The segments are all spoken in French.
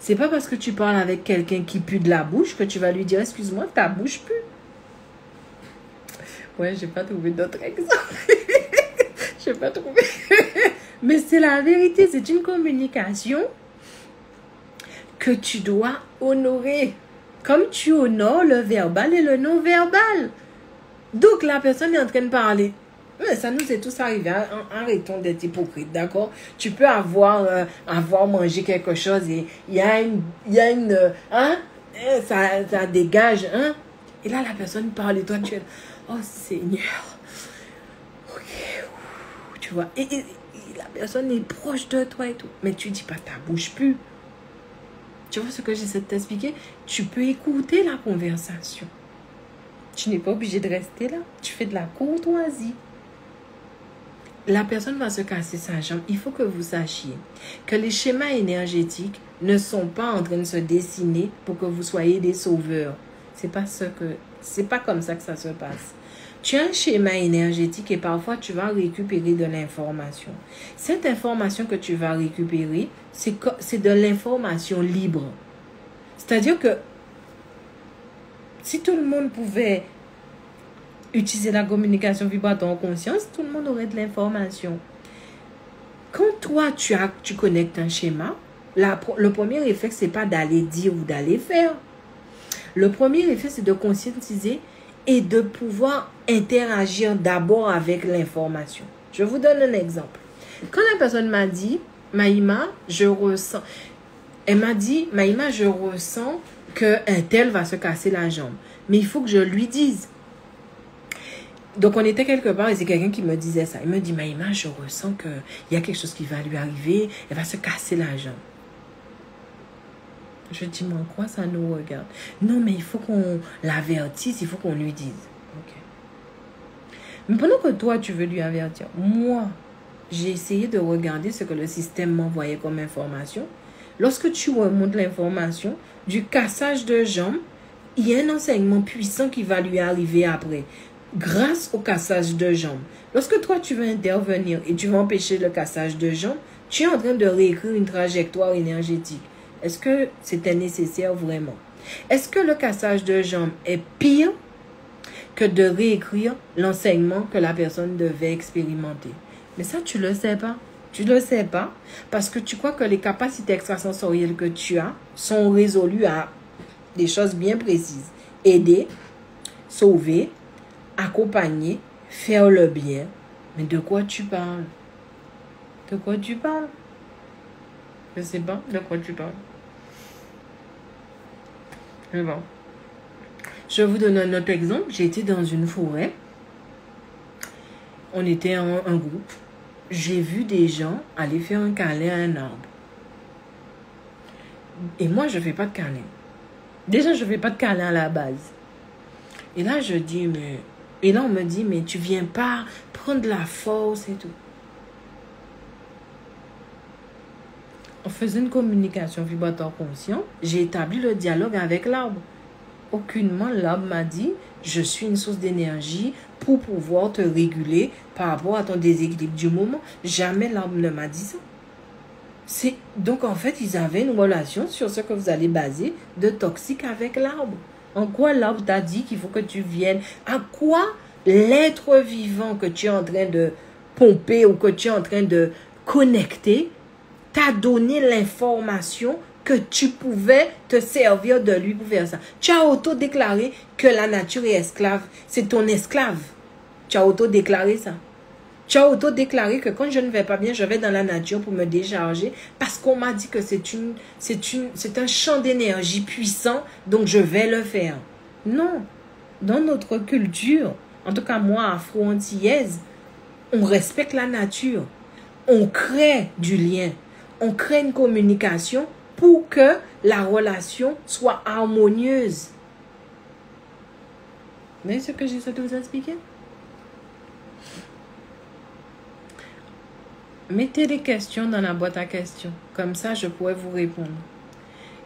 C'est pas parce que tu parles avec quelqu'un qui pue de la bouche que tu vas lui dire, excuse-moi, ta bouche pue. Ouais, j'ai pas trouvé d'autres exemples. J'ai pas trouvé. Mais c'est la vérité, c'est une communication que tu dois honorer. Comme tu honores le verbal et le non-verbal. Donc la personne est en train de parler. Mais ça nous est tous arrivé. Arrêtons d'être hypocrite, d'accord? Tu peux avoir mangé quelque chose et il y a une ça dégage, hein? Et là la personne parle et toi tu es, oh Seigneur. Ok, tu vois. Et la personne est proche de toi et tout. Mais tu dis pas ta bouche pue. Tu vois ce que j'essaie de t'expliquer? Tu peux écouter la conversation. Tu n'es pas obligé de rester là. Tu fais de la courtoisie. La personne va se casser sa jambe. Il faut que vous sachiez que les schémas énergétiques ne sont pas en train de se dessiner pour que vous soyez des sauveurs. C'est pas comme ça que ça se passe. Tu as un schéma énergétique et parfois tu vas récupérer de l'information. Cette information que tu vas récupérer, c'est de l'information libre. C'est-à-dire que si tout le monde pouvait utiliser la communication vibratoire en conscience, tout le monde aurait de l'information. Quand toi, tu connectes un schéma, le premier réflexe, c'est pas d'aller dire ou d'aller faire. Le premier réflexe, c'est de conscientiser et de pouvoir interagir d'abord avec l'information. Je vous donne un exemple. Quand la personne m'a dit, Maïma, je ressens qu'un tel va se casser la jambe. Mais il faut que je lui dise. Donc, on était quelque part et c'est quelqu'un qui me disait ça. Il me dit, Maïma, je ressens qu'il y a quelque chose qui va lui arriver. Elle va se casser la jambe. Je dis, mais en quoi ça nous regarde? Non, mais il faut qu'on l'avertisse, il faut qu'on lui dise. Ok. Mais pendant que toi, tu veux lui avertir, moi, j'ai essayé de regarder ce que le système m'envoyait comme information. Lorsque tu remontes l'information du cassage de jambes, il y a un enseignement puissant qui va lui arriver après. Grâce au cassage de jambes. Lorsque toi, tu veux intervenir et tu veux empêcher le cassage de jambes, tu es en train de réécrire une trajectoire énergétique. Est-ce que c'était nécessaire vraiment? Est-ce que le cassage de jambes est pire que de réécrire l'enseignement que la personne devait expérimenter? Mais ça, tu le sais pas. Tu le sais pas parce que tu crois que les capacités extrasensorielles que tu as sont résolues à des choses bien précises. Aider, sauver, accompagner, faire le bien. Mais de quoi tu parles? De quoi tu parles? Je sais pas de quoi tu parles. Mais bon. Je vous donne un autre exemple. J'étais dans une forêt. On était en groupe. J'ai vu des gens aller faire un câlin à un arbre. Et moi, je ne fais pas de câlin. Déjà, je ne fais pas de câlin à la base. Et là, je dis, mais... Et là, on me dit, mais tu viens pas prendre de la force et tout. On faisait une communication vibratoire consciente. J'ai établi le dialogue avec l'arbre. Aucunement, l'arbre m'a dit, je suis une source d'énergie pour pouvoir te réguler par rapport à ton déséquilibre du moment. Jamais l'arbre ne m'a dit ça. Donc, en fait, ils avaient une relation sur ce que vous allez baser de toxique avec l'arbre. En quoi l'arbre t'a dit qu'il faut que tu viennes? À quoi l'être vivant que tu es en train de pomper ou que tu es en train de connecter t'a donné l'information que tu pouvais te servir de lui pour faire ça? Tu as auto-déclaré que la nature est esclave. C'est ton esclave. Tu as auto-déclaré ça. Tu as auto-déclaré que quand je ne vais pas bien, je vais dans la nature pour me décharger parce qu'on m'a dit que c'est un champ d'énergie puissant, donc je vais le faire. Non. Dans notre culture, en tout cas moi, afro-antillaise, on respecte la nature. On crée du lien. On crée une communication pour que la relation soit harmonieuse. Vous voyez ce que j'essaie de vous expliquer? Mettez des questions dans la boîte à questions. Comme ça, je pourrais vous répondre.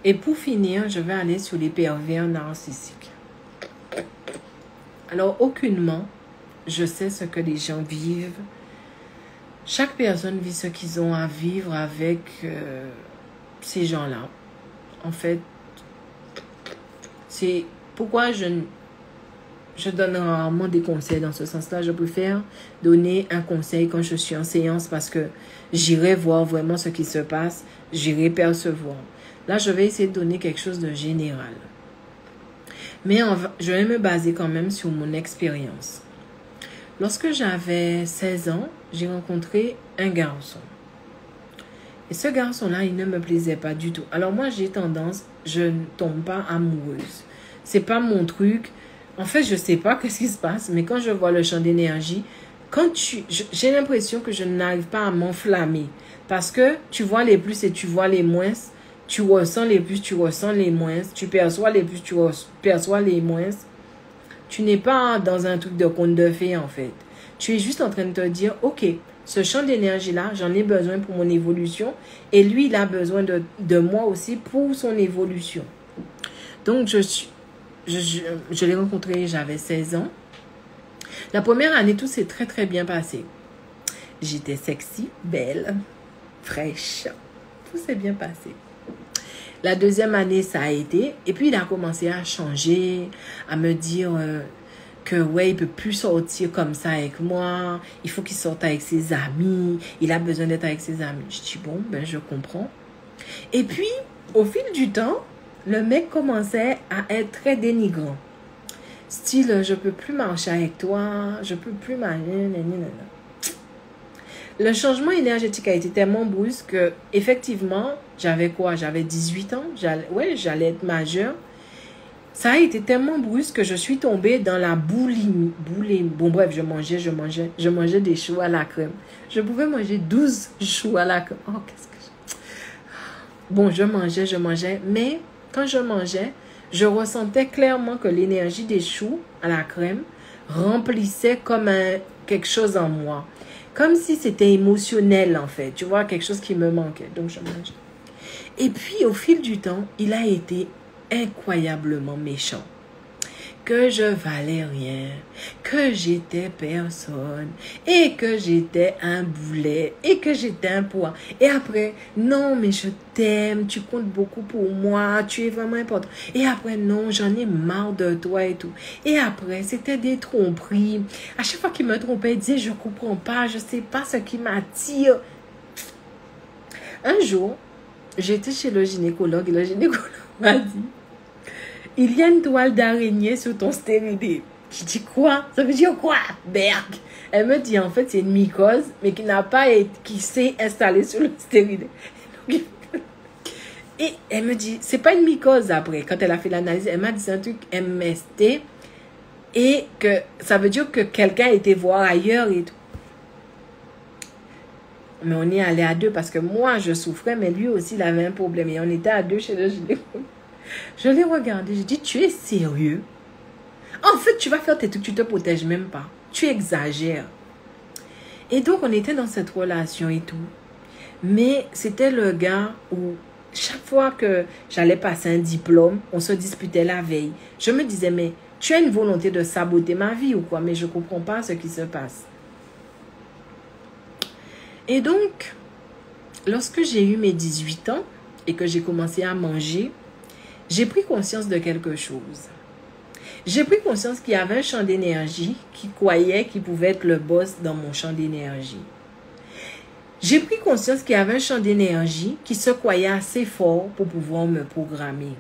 Et pour finir, je vais aller sur les pervers narcissiques. Alors, aucunement, je sais ce que les gens vivent. Chaque personne vit ce qu'ils ont à vivre avec ces gens-là. en fait, c'est pourquoi je donne rarement des conseils dans ce sens-là. Je préfère donner un conseil quand je suis en séance parce que j'irai voir vraiment ce qui se passe, j'irai percevoir. Là, je vais essayer de donner quelque chose de général. Mais je vais me baser quand même sur mon expérience. Lorsque j'avais 16 ans, j'ai rencontré un garçon. Et ce garçon-là, il ne me plaisait pas du tout. Alors moi, j'ai tendance, je ne tombe pas amoureuse. C'est pas mon truc. En fait, je sais pas qu'est-ce qui se passe, mais quand je vois le champ d'énergie, j'ai l'impression que je n'arrive pas à m'enflammer. Parce que tu vois les plus et tu vois les moins. Tu ressens les plus, tu ressens les moins. Tu perçois les plus, tu perçois les moins. Tu n'es pas dans un truc de conte de fées, en fait. Tu es juste en train de te dire, ok, ce champ d'énergie-là, j'en ai besoin pour mon évolution. Et lui, il a besoin de moi aussi pour son évolution. Donc, je l'ai rencontré, j'avais 16 ans. La première année, tout s'est très, très bien passé. J'étais sexy, belle, fraîche. Tout s'est bien passé. La deuxième année, ça a été. Et puis, il a commencé à changer, à me dire que, ouais, il ne peut plus sortir comme ça avec moi. Il faut qu'il sorte avec ses amis. Il a besoin d'être avec ses amis. Je dis, bon, ben, je comprends. Et puis, au fil du temps, le mec commençait à être très dénigrant. Style, je ne peux plus marcher avec toi. Je ne peux plus marcher. Le changement énergétique a été tellement brusque que, effectivement, j'avais quoi? J'avais 18 ans. J'allais être majeure. Ça a été tellement brusque que je suis tombée dans la boulimie. Bon, bref, je mangeais des choux à la crème. Je pouvais manger 12 choux à la crème. Oh, qu'est-ce que Bon, je mangeais. Mais quand je mangeais, je ressentais clairement que l'énergie des choux à la crème remplissait comme quelque chose en moi. Comme si c'était émotionnel, en fait. Tu vois, quelque chose qui me manquait. Donc, je mangeais. Et puis, au fil du temps, il a été incroyablement méchant. Que je valais rien. Que j'étais personne. Et que j'étais un boulet. Et que j'étais un poids. Et après, non, mais je t'aime. Tu comptes beaucoup pour moi. Tu es vraiment important. Et après, non, j'en ai marre de toi et tout. Et après, c'était des tromperies. À chaque fois qu'il me trompait, il disait, je comprends pas. Je sais pas ce qui m'attire. Un jour, j'étais chez le gynécologue. Et le gynécologue m'a dit, il y a une toile d'araignée sur ton stérilé. Je dis quoi? Ça veut dire quoi? Berg. Elle me dit en fait c'est une mycose, mais qui s'est installée sur le stérilé. Et elle me dit, c'est pas une mycose après. Quand elle a fait l'analyse, elle m'a dit c'est un truc MST. Et que ça veut dire que quelqu'un était voir ailleurs et tout. Mais on est allé à deux parce que moi je souffrais, mais lui aussi il avait un problème. Et on était à deux chez le gynécologue. Je l'ai regardé, j'ai dit, tu es sérieux? En fait, tu vas faire tes trucs, tu te protèges même pas. Tu exagères. Et donc, on était dans cette relation et tout. Mais c'était le gars où, chaque fois que j'allais passer un diplôme, on se disputait la veille. Je me disais, mais tu as une volonté de saboter ma vie ou quoi? Mais je ne comprends pas ce qui se passe. Et donc, lorsque j'ai eu mes 18 ans et que j'ai commencé à manger, j'ai pris conscience de quelque chose. J'ai pris conscience qu'il y avait un champ d'énergie qui croyait qu'il pouvait être le boss dans mon champ d'énergie. J'ai pris conscience qu'il y avait un champ d'énergie qui se croyait assez fort pour pouvoir me programmer.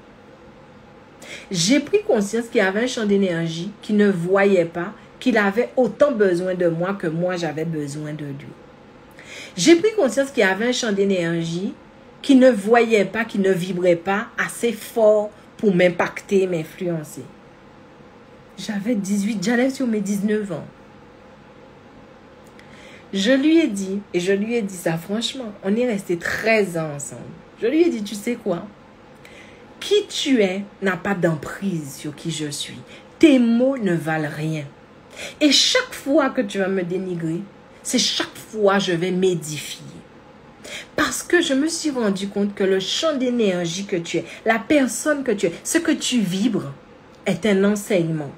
J'ai pris conscience qu'il y avait un champ d'énergie qui ne voyait pas qu'il avait autant besoin de moi que moi j'avais besoin de lui. J'ai pris conscience qu'il y avait un champ d'énergie qui ne voyait pas, qui ne vibrait pas assez fort pour m'impacter, m'influencer. J'avais 18, j'allais sur mes 19 ans. Je lui ai dit, et je lui ai dit ça franchement, on est restés 13 ans ensemble. Je lui ai dit, tu sais quoi? Qui tu es n'a pas d'emprise sur qui je suis. Tes mots ne valent rien. Et chaque fois que tu vas me dénigrer, c'est chaque fois que je vais m'édifier. Parce que je me suis rendu compte que le champ d'énergie que tu es, la personne que tu es, ce que tu vibres, est un enseignement.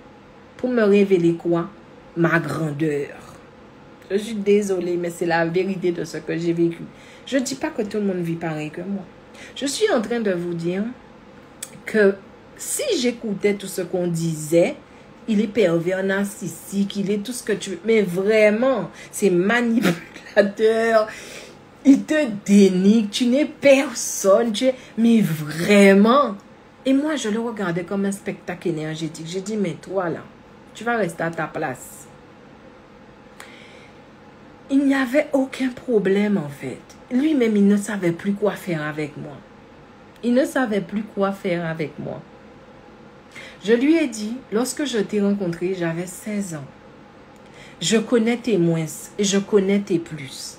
Pour me révéler quoi? Ma grandeur. Je suis désolée, mais c'est la vérité de ce que j'ai vécu. Je ne dis pas que tout le monde vit pareil que moi. Je suis en train de vous dire que si j'écoutais tout ce qu'on disait, il est pervers, narcissique, il est tout ce que tu veux. Mais vraiment, c'est manipulateur. Il te dénigre, tu n'es personne. Mais vraiment. Et moi, je le regardais comme un spectacle énergétique. J'ai dit, mais toi là, tu vas rester à ta place. Il n'y avait aucun problème en fait. Lui-même, il ne savait plus quoi faire avec moi. Il ne savait plus quoi faire avec moi. Je lui ai dit, lorsque je t'ai rencontré, j'avais 16 ans. Je connais tes moins et je connais tes plus.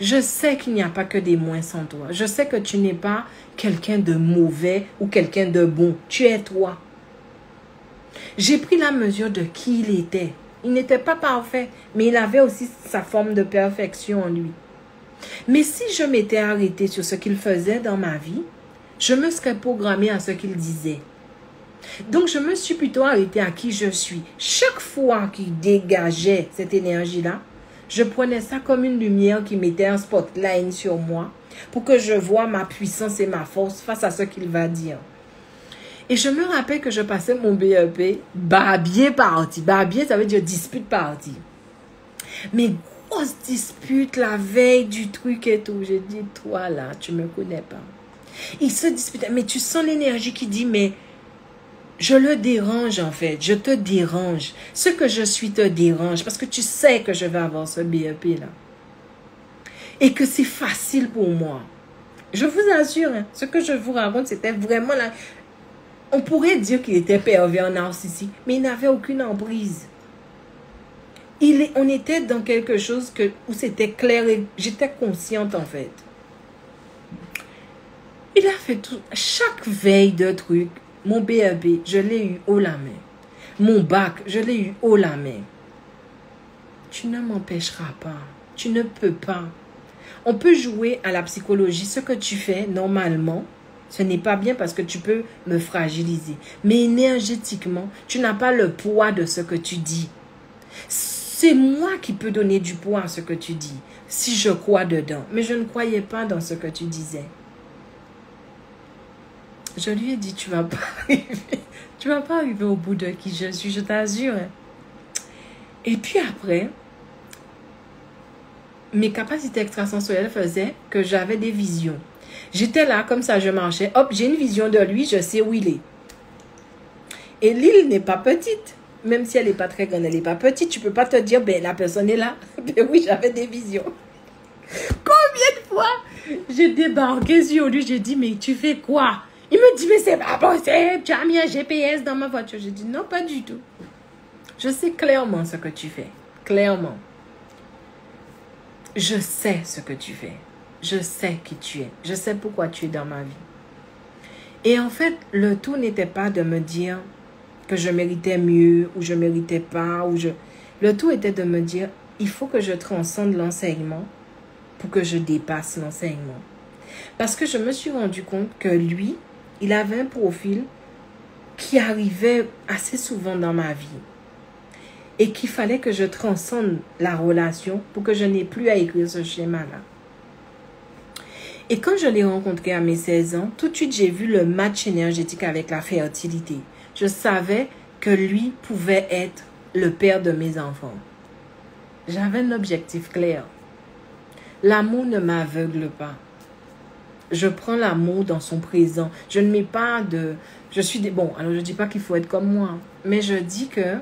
Je sais qu'il n'y a pas que des moins en toi. Je sais que tu n'es pas quelqu'un de mauvais ou quelqu'un de bon. Tu es toi. J'ai pris la mesure de qui il était. Il n'était pas parfait, mais il avait aussi sa forme de perfection en lui. Mais si je m'étais arrêtée sur ce qu'il faisait dans ma vie, je me serais programmée à ce qu'il disait. Donc, je me suis plutôt arrêtée à qui je suis. Chaque fois qu'il dégageait cette énergie-là, je prenais ça comme une lumière qui mettait un spotlight sur moi pour que je voie ma puissance et ma force face à ce qu'il va dire. Et je me rappelle que je passais mon BEP, barbier parti. Barbier, ça veut dire dispute parti. Mais grosse dispute la veille du truc et tout. J'ai dit, toi là, tu me connais pas. Il se disputait, mais tu sens l'énergie qui dit, mais je le dérange en fait, je te dérange. Ce que je suis te dérange parce que tu sais que je vais avoir ce BEP là. Et que c'est facile pour moi. Je vous assure, hein, ce que je vous raconte, c'était vraiment là. On pourrait dire qu'il était pervers narcissique, mais il n'avait aucune emprise. On était dans quelque chose où c'était clair et j'étais consciente en fait. Il a fait tout, chaque veille de truc. Mon BEP, je l'ai eu haut la main. Mon bac, je l'ai eu haut la main. Tu ne m'empêcheras pas. Tu ne peux pas. On peut jouer à la psychologie. Ce que tu fais, normalement, ce n'est pas bien parce que tu peux me fragiliser. Mais énergétiquement, tu n'as pas le poids de ce que tu dis. C'est moi qui peux donner du poids à ce que tu dis, si je crois dedans. Mais je ne croyais pas dans ce que tu disais. Je lui ai dit, tu vas pas arriver au bout de qui je suis, je t'assure. Et puis après, mes capacités extrasensorielles faisaient que j'avais des visions. J'étais là, comme ça, je marchais. Hop, j'ai une vision de lui, je sais où il est. Et l'île n'est pas petite. Même si elle n'est pas très grande, elle n'est pas petite. Tu ne peux pas te dire, ben la personne est là. Ben oui, j'avais des visions. Combien de fois j'ai débarqué sur lui, j'ai dit, mais tu fais quoi? Il me dit, mais c'est pas possible, tu as mis un GPS dans ma voiture. J'ai dit, non, pas du tout. Je sais clairement ce que tu fais. Clairement. Je sais ce que tu fais. Je sais qui tu es. Je sais pourquoi tu es dans ma vie. Et en fait, le tout n'était pas de me dire que je méritais mieux ou je méritais pas. Le tout était de me dire, il faut que je transcende l'enseignement pour que je dépasse l'enseignement. Parce que je me suis rendu compte que lui, il avait un profil qui arrivait assez souvent dans ma vie. Et qu'il fallait que je transcende la relation pour que je n'ai plus à écrire ce schéma-là. Et quand je l'ai rencontré à mes 16 ans, tout de suite, j'ai vu le match énergétique avec la fertilité. Je savais que lui pouvait être le père de mes enfants. J'avais un objectif clair. L'amour ne m'aveugle pas. Je prends l'amour dans son présent. Je ne mets pas de... Bon, alors je ne dis pas qu'il faut être comme moi. Mais je dis que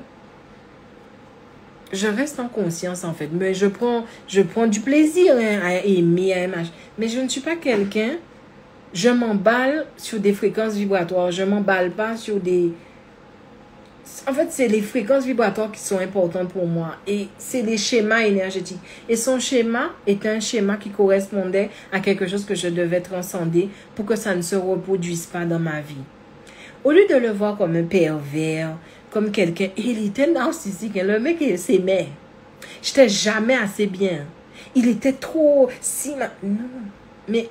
je reste en conscience en fait. Mais je prends du plaisir à aimer, à aimer. Mais je ne suis pas quelqu'un... Je m'emballe sur des fréquences vibratoires. Je ne m'emballe pas sur des... En fait, c'est les fréquences vibratoires qui sont importantes pour moi. Et c'est les schémas énergétiques. Et son schéma est un schéma qui correspondait à quelque chose que je devais transcender pour que ça ne se reproduise pas dans ma vie. Au lieu de le voir comme un pervers, comme quelqu'un... Il était narcissique. Le mec, il s'aimait. J'étais jamais assez bien. Il était trop... Non. Mais,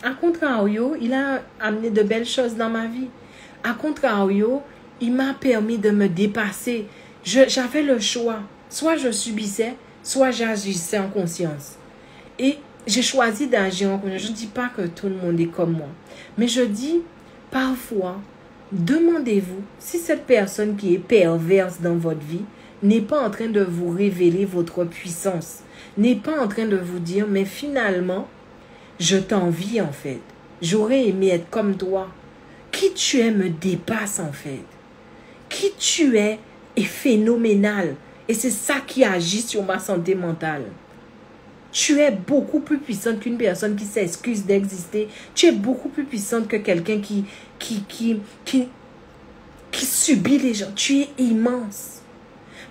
à contrario, il a amené de belles choses dans ma vie. À contrario... Il m'a permis de me dépasser. J'avais le choix. Soit je subissais, soit j'agissais en conscience. Et j'ai choisi d'agir en conscience. Je ne dis pas que tout le monde est comme moi. Mais je dis Parfois, demandez-vous si cette personne qui est perverse dans votre vie n'est pas en train de vous révéler votre puissance, n'est pas en train de vous dire, mais finalement, je t'envie en fait. J'aurais aimé être comme toi. Qui tu es me dépasse en fait. Qui tu es est phénoménal. Et c'est ça qui agit sur ma santé mentale. Tu es beaucoup plus puissante qu'une personne qui s'excuse d'exister. Tu es beaucoup plus puissante que quelqu'un qui subit les gens. Tu es immense.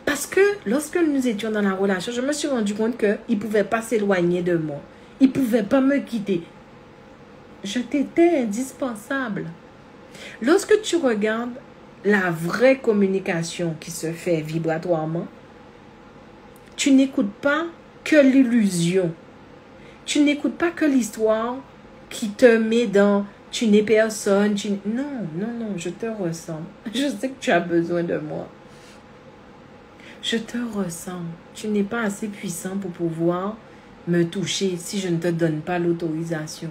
Parce que lorsque nous étions dans la relation, je me suis rendu compte qu'il ne pouvait pas s'éloigner de moi. Il ne pouvait pas me quitter. Je t'étais indispensable. Lorsque tu regardes la vraie communication qui se fait vibratoirement, tu n'écoutes pas que l'illusion. Tu n'écoutes pas que l'histoire qui te met dans « tu n'es personne ». Non, je te ressens. Je sais que tu as besoin de moi. Je te ressens. Tu n'es pas assez puissant pour pouvoir me toucher si je ne te donne pas l'autorisation.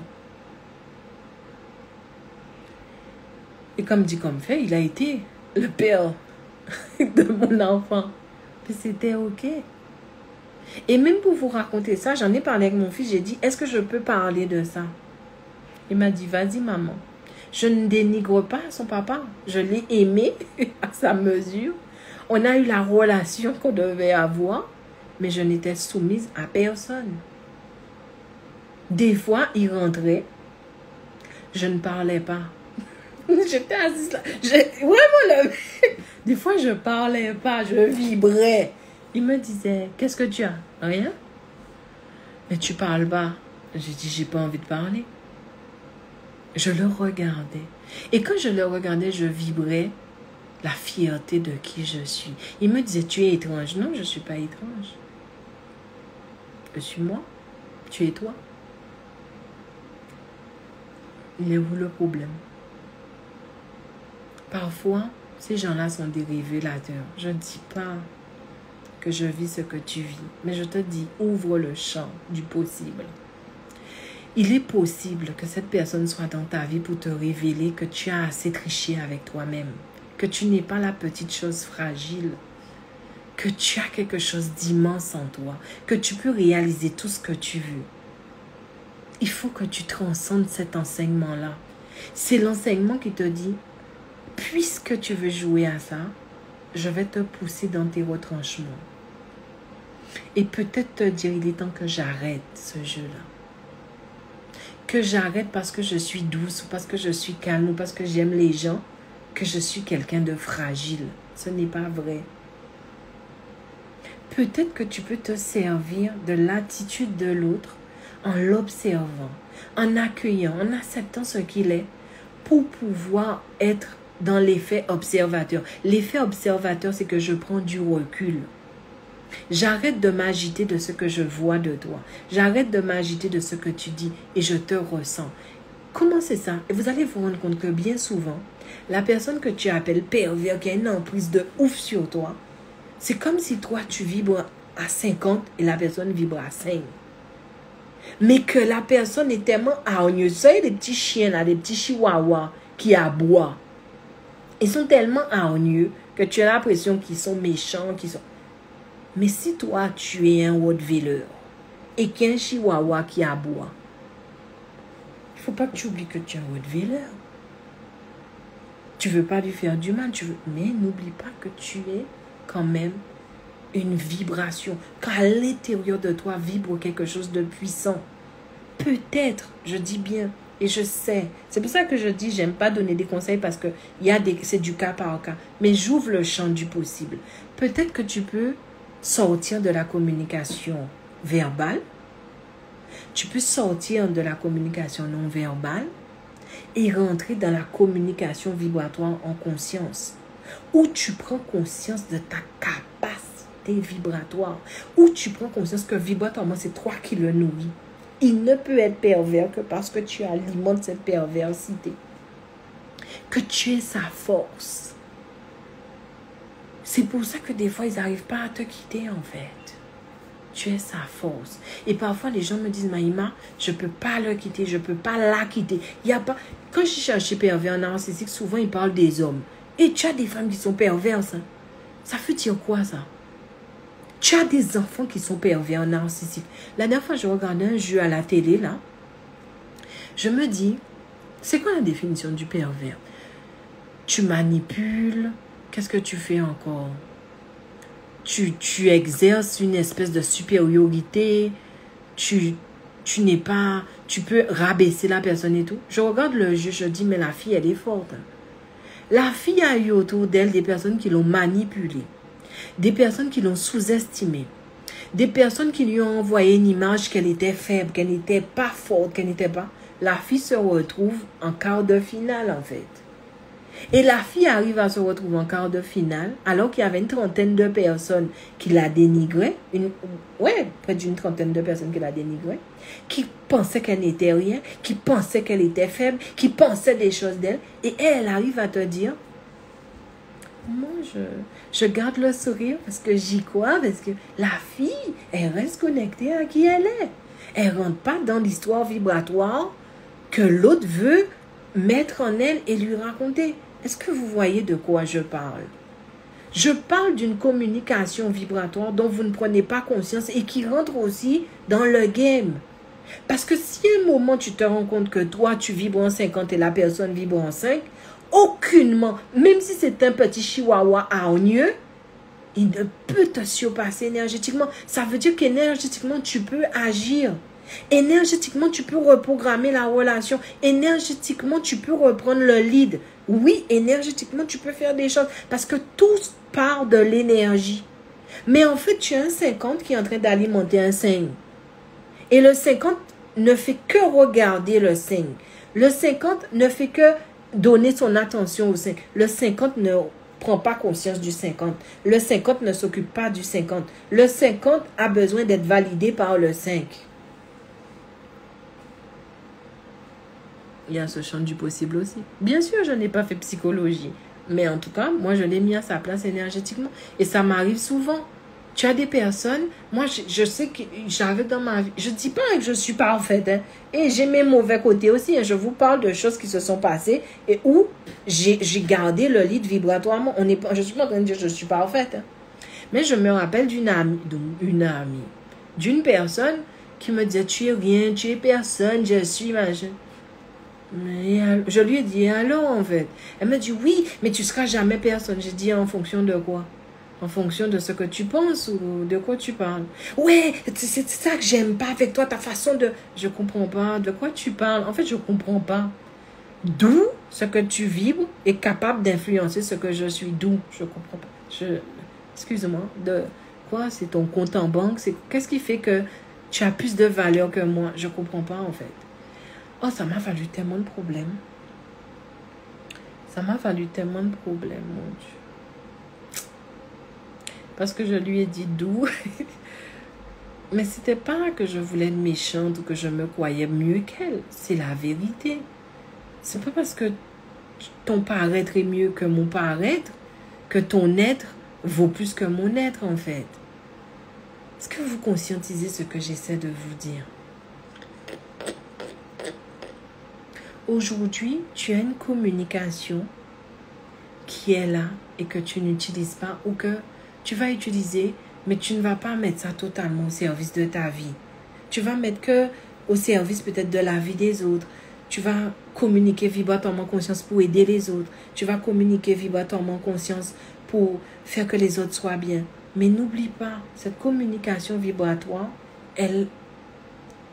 Et comme dit comme fait, il a été le père de mon enfant. Puis c'était OK. Et même pour vous raconter ça, j'en ai parlé avec mon fils. J'ai dit, est-ce que je peux parler de ça? Il m'a dit, vas-y maman. Je ne dénigre pas son papa. Je l'ai aimé à sa mesure. On a eu la relation qu'on devait avoir, mais je n'étais soumise à personne. Des fois, il rentrait. Je ne parlais pas. J'étais assise là. Vraiment, des fois, je ne parlais pas. Je vibrais. Il me disait, qu'est-ce que tu as? Rien? Mais tu parles pas. J'ai dit, j'ai pas envie de parler. Je le regardais. Et quand je le regardais, je vibrais la fierté de qui je suis. Il me disait, tu es étrange. Non, je ne suis pas étrange. Je suis moi. Tu es toi. Il est où le problème? Parfois, ces gens-là sont des révélateurs. Je ne dis pas que je vis ce que tu vis, mais je te dis, ouvre le champ du possible. Il est possible que cette personne soit dans ta vie pour te révéler que tu as assez triché avec toi-même, que tu n'es pas la petite chose fragile, que tu as quelque chose d'immense en toi, que tu peux réaliser tout ce que tu veux. Il faut que tu transcendes cet enseignement-là. C'est l'enseignement qui te dit, puisque tu veux jouer à ça, je vais te pousser dans tes retranchements. Et peut-être te dire, il est temps que j'arrête ce jeu-là. Que j'arrête parce que je suis douce, ou parce que je suis calme, ou parce que j'aime les gens, que je suis quelqu'un de fragile. Ce n'est pas vrai. Peut-être que tu peux te servir de l'attitude de l'autre en l'observant, en accueillant, en acceptant ce qu'il est, pour pouvoir être dans l'effet observateur. L'effet observateur, c'est que je prends du recul. J'arrête de m'agiter de ce que je vois de toi. J'arrête de m'agiter de ce que tu dis et je te ressens. Comment c'est ça? Et vous allez vous rendre compte que bien souvent, la personne que tu appelles pervers, qui a une emprise de ouf sur toi, c'est comme si toi, tu vibres à 50 et la personne vibre à 5. Mais que la personne est tellement hargneuse. Vous savez, des petits chiens là, des petits chihuahuas qui aboient. Ils sont tellement hargneux que tu as l'impression qu'ils sont méchants, qu'ils sont... Mais si toi, tu es un Rottweiler et qu'il y a un chihuahua qui aboie, il ne faut pas que tu oublies que tu es un Rottweiler. Tu ne veux pas lui faire du mal, mais n'oublie pas que tu es quand même une vibration. Qu'à l'intérieur de toi vibre quelque chose de puissant. Peut-être, je dis bien, et je sais. C'est pour ça que je dis, j'aime pas donner des conseils parce que c'est du cas par cas. Mais j'ouvre le champ du possible. Peut-être que tu peux sortir de la communication verbale. Tu peux sortir de la communication non verbale et rentrer dans la communication vibratoire en conscience. Où tu prends conscience de ta capacité vibratoire. Où tu prends conscience que vibratoirement, c'est toi qui le nourris. Il ne peut être pervers que parce que tu alimentes cette perversité. Que tu es sa force. C'est pour ça que des fois, ils n'arrivent pas à te quitter, en fait. Tu es sa force. Et parfois, les gens me disent, Maïma, je ne peux pas le quitter, je ne peux pas la quitter. Il y a pas... Quand je cherche pervers narcissique, souvent, ils parlent des hommes. Et tu as des femmes qui sont perverses. Hein. Ça veut dire quoi, ça? Tu as des enfants qui sont pervers narcissiques. La dernière fois, je regardais un jeu à la télé, là. Je me dis, c'est quoi la définition du pervers? Tu manipules. Qu'est-ce que tu fais encore? Tu exerces une espèce de supériorité. Tu n'es pas... Tu peux rabaisser la personne et tout. Je regarde le jeu, je dis, mais la fille, elle est forte. La fille a eu autour d'elle des personnes qui l'ont manipulée. Des personnes qui l'ont sous-estimée. Des personnes qui lui ont envoyé une image qu'elle était faible, qu'elle n'était pas forte, qu'elle n'était pas... La fille se retrouve en quart de finale, en fait. Et la fille arrive à se retrouver en quart de finale, alors qu'il y avait une trentaine de personnes qui la dénigraient. Près d'une trentaine de personnes qui la dénigraient. Qui pensaient qu'elle n'était rien, qui pensaient qu'elle était faible, qui pensaient des choses d'elle. Et elle arrive à te dire, moi, je garde le sourire parce que j'y crois, parce que la fille, elle reste connectée à qui elle est. Elle ne rentre pas dans l'histoire vibratoire que l'autre veut mettre en elle et lui raconter. Est-ce que vous voyez de quoi je parle? Je parle d'une communication vibratoire dont vous ne prenez pas conscience et qui rentre aussi dans le game. Parce que si à un moment tu te rends compte que toi tu vibres en 50 et la personne vibre en 5, aucunement, même si c'est un petit chihuahua hargneux, il ne peut te surpasser énergétiquement. Ça veut dire qu'énergétiquement tu peux agir. Énergétiquement, tu peux reprogrammer la relation. Énergétiquement, tu peux reprendre le lead. Oui, énergétiquement, tu peux faire des choses. Parce que tout part de l'énergie. Mais en fait, tu as un 50 qui est en train d'alimenter un 5. Et le 50 ne fait que regarder le 5. Le 50 ne fait que donner son attention au 5. Le 50 ne prend pas conscience du 50. Le 50 ne s'occupe pas du 50. Le 50 a besoin d'être validé par le 5. Il y a ce champ du possible aussi. Bien sûr, je n'ai pas fait psychologie. Mais en tout cas, moi, je l'ai mis à sa place énergétiquement. Et ça m'arrive souvent. Tu as des personnes, moi, je sais que j'avais dans ma vie, je ne dis pas que je suis parfaite. Hein, et j'ai mes mauvais côtés aussi. Hein, je vous parle de choses qui se sont passées et où j'ai gardé le lead vibratoirement. Je ne suis pas en train de dire que je suis parfaite. Hein. Mais je me rappelle d'une personne qui me disait, tu es rien, tu es personne, je suis machin. Mais je lui ai dit, alors en fait. Elle me dit, oui, mais tu ne seras jamais personne. J'ai dit, en fonction de quoi? En fonction de ce que tu penses ou de quoi tu parles. Ouais, c'est ça que j'aime pas avec toi, ta façon de... Je comprends pas. De quoi tu parles? En fait, je comprends pas. D'où ce que tu vibres est capable d'influencer ce que je suis. D'où? Je comprends pas. Excuse-moi. De quoi? C'est ton compte en banque? Qu'est-ce qui fait que tu as plus de valeur que moi? Je comprends pas en fait. Oh, ça m'a fallu tellement de problèmes. Ça m'a fallu tellement de problèmes, mon Dieu. Parce que je lui ai dit d'où. Mais c'était pas que je voulais être méchante ou que je me croyais mieux qu'elle. C'est la vérité. C'est pas parce que ton paraître est mieux que mon paraître que ton être vaut plus que mon être, en fait. Est-ce que vous conscientisez ce que j'essaie de vous dire? Aujourd'hui, tu as une communication qui est là et que tu n'utilises pas ou que tu vas utiliser, mais tu ne vas pas mettre ça totalement au service de ta vie. Tu vas mettre que au service peut-être de la vie des autres. Tu vas communiquer vibratoirement conscience pour aider les autres. Tu vas communiquer vibratoirement conscience pour faire que les autres soient bien. Mais n'oublie pas, cette communication vibratoire,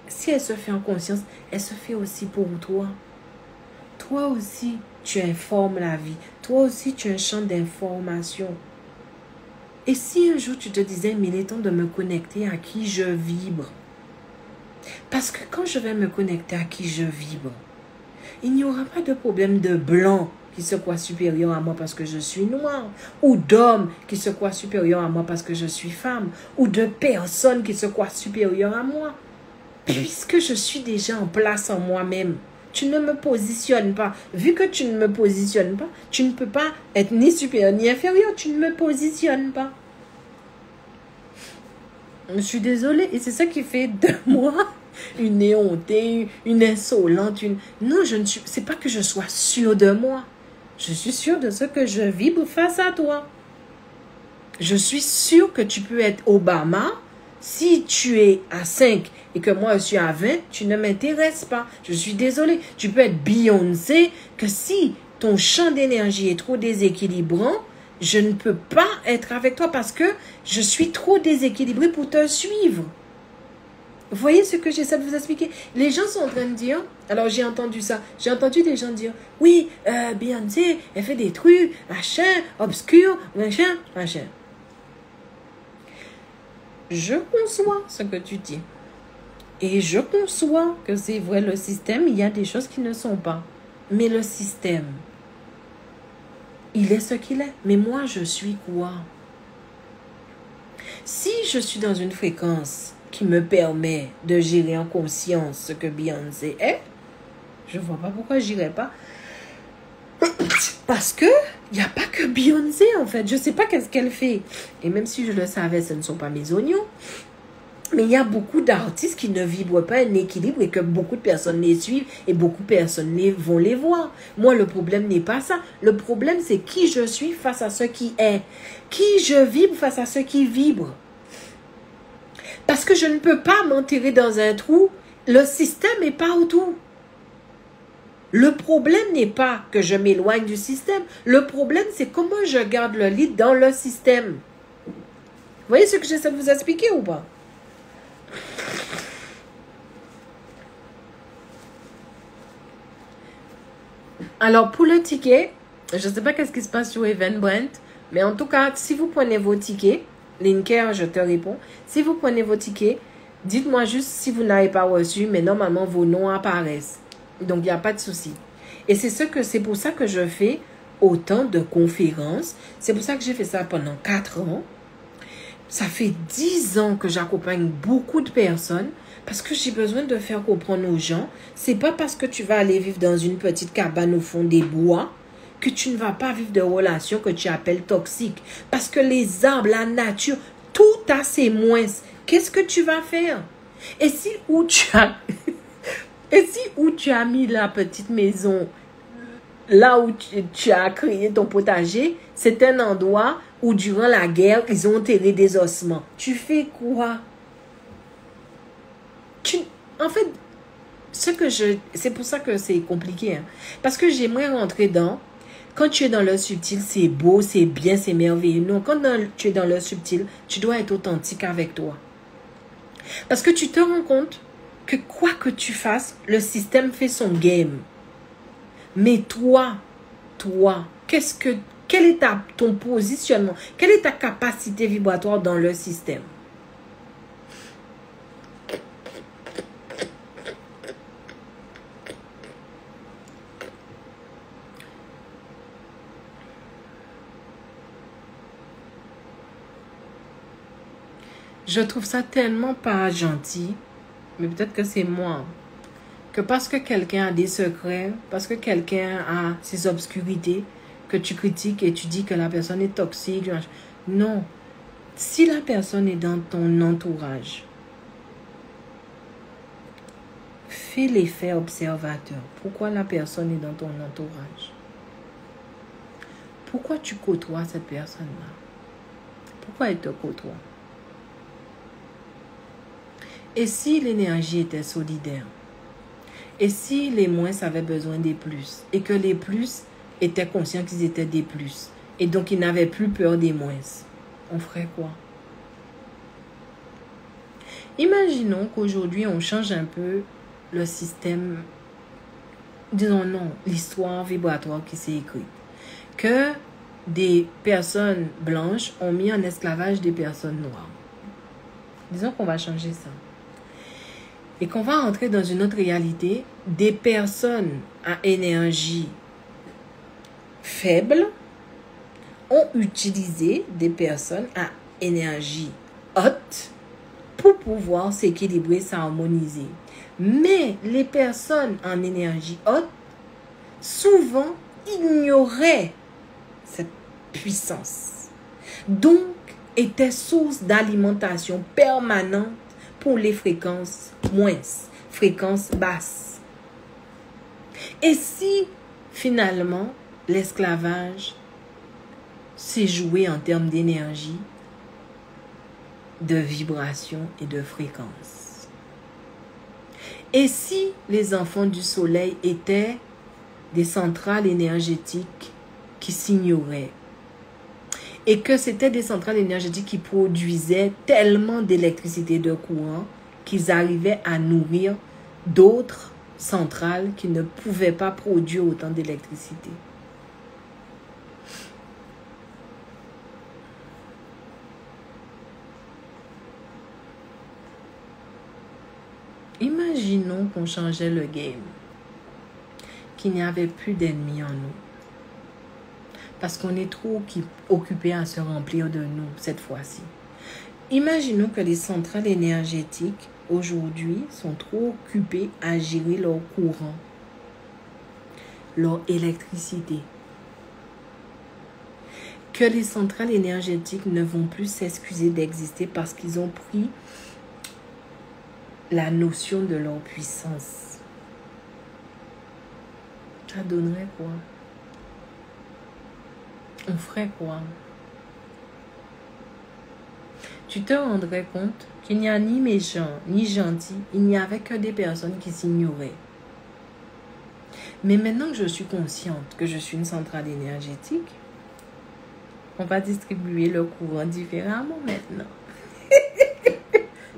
si elle se fait en conscience, elle se fait aussi pour toi. Toi aussi, tu informes la vie. Toi aussi, tu as un champ d'information. Et si un jour tu te disais, mais il est temps de me connecter à qui je vibre. Parce que quand je vais me connecter à qui je vibre, il n'y aura pas de problème de blanc qui se croit supérieur à moi parce que je suis noire, ou d'homme qui se croit supérieur à moi parce que je suis femme, ou de personne qui se croit supérieure à moi. Puisque je suis déjà en place en moi-même. Tu ne me positionnes pas. Vu que tu ne me positionnes pas, tu ne peux pas être ni supérieur ni inférieur. Tu ne me positionnes pas. Je suis désolée. Et c'est ça qui fait de moi une éhontée, une insolente. Non, je ne suis... C'est pas que je sois sûre de moi. Je suis sûre de ce que je vibre face à toi. Je suis sûre que tu peux être Obama. Si tu es à 5 et que moi je suis à 20, tu ne m'intéresses pas. Je suis désolée. Tu peux être Beyoncé, que si ton champ d'énergie est trop déséquilibrant, je ne peux pas être avec toi parce que je suis trop déséquilibrée pour te suivre. Vous voyez ce que j'essaie de vous expliquer? Les gens sont en train de dire, alors j'ai entendu ça, j'ai entendu des gens dire, oui, Beyoncé, elle fait des trucs, machin, obscur, machin, machin. Je conçois ce que tu dis. Et je conçois que c'est vrai, le système, il y a des choses qui ne sont pas. Mais le système, il est ce qu'il est. Mais moi, je suis quoi? Si je suis dans une fréquence qui me permet de gérer en conscience ce que Beyoncé est, je ne vois pas pourquoi je n'irais pas. Parce que il n'y a pas que Beyoncé, en fait. Je ne sais pas qu'est-ce qu'elle fait. Et même si je le savais, ce ne sont pas mes oignons. Mais il y a beaucoup d'artistes qui ne vibrent pas un équilibre et que beaucoup de personnes les suivent et beaucoup de personnes vont les voir. Moi, le problème n'est pas ça. Le problème, c'est qui je suis face à ce qui est. Qui je vibre face à ce qui vibre. Parce que je ne peux pas m'enterrer dans un trou. Le système n'est pas autour. Le problème n'est pas que je m'éloigne du système. Le problème, c'est comment je garde le lead dans le système. Vous voyez ce que j'essaie de vous expliquer ou pas? Alors, pour le ticket, je ne sais pas qu'est-ce qui se passe sur Eventbrite, mais en tout cas, si vous prenez vos tickets, Linker, je te réponds. Si vous prenez vos tickets, dites-moi juste si vous n'avez pas reçu, mais normalement, vos noms apparaissent. Donc, il n'y a pas de souci. Et c'est pour ça que je fais autant de conférences. C'est pour ça que j'ai fait ça pendant 4 ans. Ça fait 10 ans que j'accompagne beaucoup de personnes parce que j'ai besoin de faire comprendre aux gens. C'est pas parce que tu vas aller vivre dans une petite cabane au fond des bois que tu ne vas pas vivre de relations que tu appelles toxiques. Parce que les arbres, la nature, tout a ses moins. Qu'est-ce que tu vas faire? Et si où tu as mis la petite maison, là où tu as créé ton potager, c'est un endroit où durant la guerre, ils ont enterré des ossements. Tu fais quoi? En fait, c'est pour ça que c'est compliqué. Hein? Parce que j'aimerais rentrer dans, quand tu es dans le subtil, c'est beau, c'est bien, c'est merveilleux. Non, quand tu es dans le subtil, tu dois être authentique avec toi. Parce que tu te rends compte que quoi que tu fasses, le système fait son game. Mais toi, quel est ton positionnement? Quelle est ta capacité vibratoire dans le système? Je trouve ça tellement pas gentil, mais peut-être que c'est moi. Que parce que quelqu'un a des secrets, parce que quelqu'un a ses obscurités, que tu critiques et tu dis que la personne est toxique. Non. Si la personne est dans ton entourage, fais l'effet observateur. Pourquoi la personne est dans ton entourage? Pourquoi tu côtoies cette personne-là? Pourquoi elle te côtoie? Et si l'énergie était solidaire? Et si les moins avaient besoin des plus? Et que les plus étaient conscients qu'ils étaient des plus? Et donc ils n'avaient plus peur des moins? On ferait quoi? Imaginons qu'aujourd'hui on change un peu le système, disons non, l'histoire vibratoire qui s'est écrite. Que des personnes blanches ont mis en esclavage des personnes noires. Disons qu'on va changer ça. Et qu'on va entrer dans une autre réalité, des personnes à énergie faible ont utilisé des personnes à énergie haute pour pouvoir s'équilibrer, s'harmoniser. Mais les personnes en énergie haute, souvent, ignoraient cette puissance. Donc, était source d'alimentation permanente pour les fréquences fréquences basses. Et si finalement l'esclavage s'est joué en termes d'énergie, de vibration et de fréquence? Et si les enfants du soleil étaient des centrales énergétiques qui s'ignoraient et que c'était des centrales énergétiques qui produisaient tellement d'électricité de courant qu'ils arrivaient à nourrir d'autres centrales qui ne pouvaient pas produire autant d'électricité. Imaginons qu'on changeait le game, qu'il n'y avait plus d'ennemis en nous. Parce qu'on est trop occupé à se remplir de nous cette fois-ci. Imaginons que les centrales énergétiques aujourd'hui sont trop occupées à gérer leur courant, leur électricité. Que les centrales énergétiques ne vont plus s'excuser d'exister parce qu'ils ont pris la notion de leur puissance. Ça donnerait quoi? On ferait quoi? Tu te rendrais compte qu'il n'y a ni méchants, ni gentils, il n'y avait que des personnes qui s'ignoraient. Mais maintenant que je suis consciente que je suis une centrale énergétique, on va distribuer le courant différemment maintenant.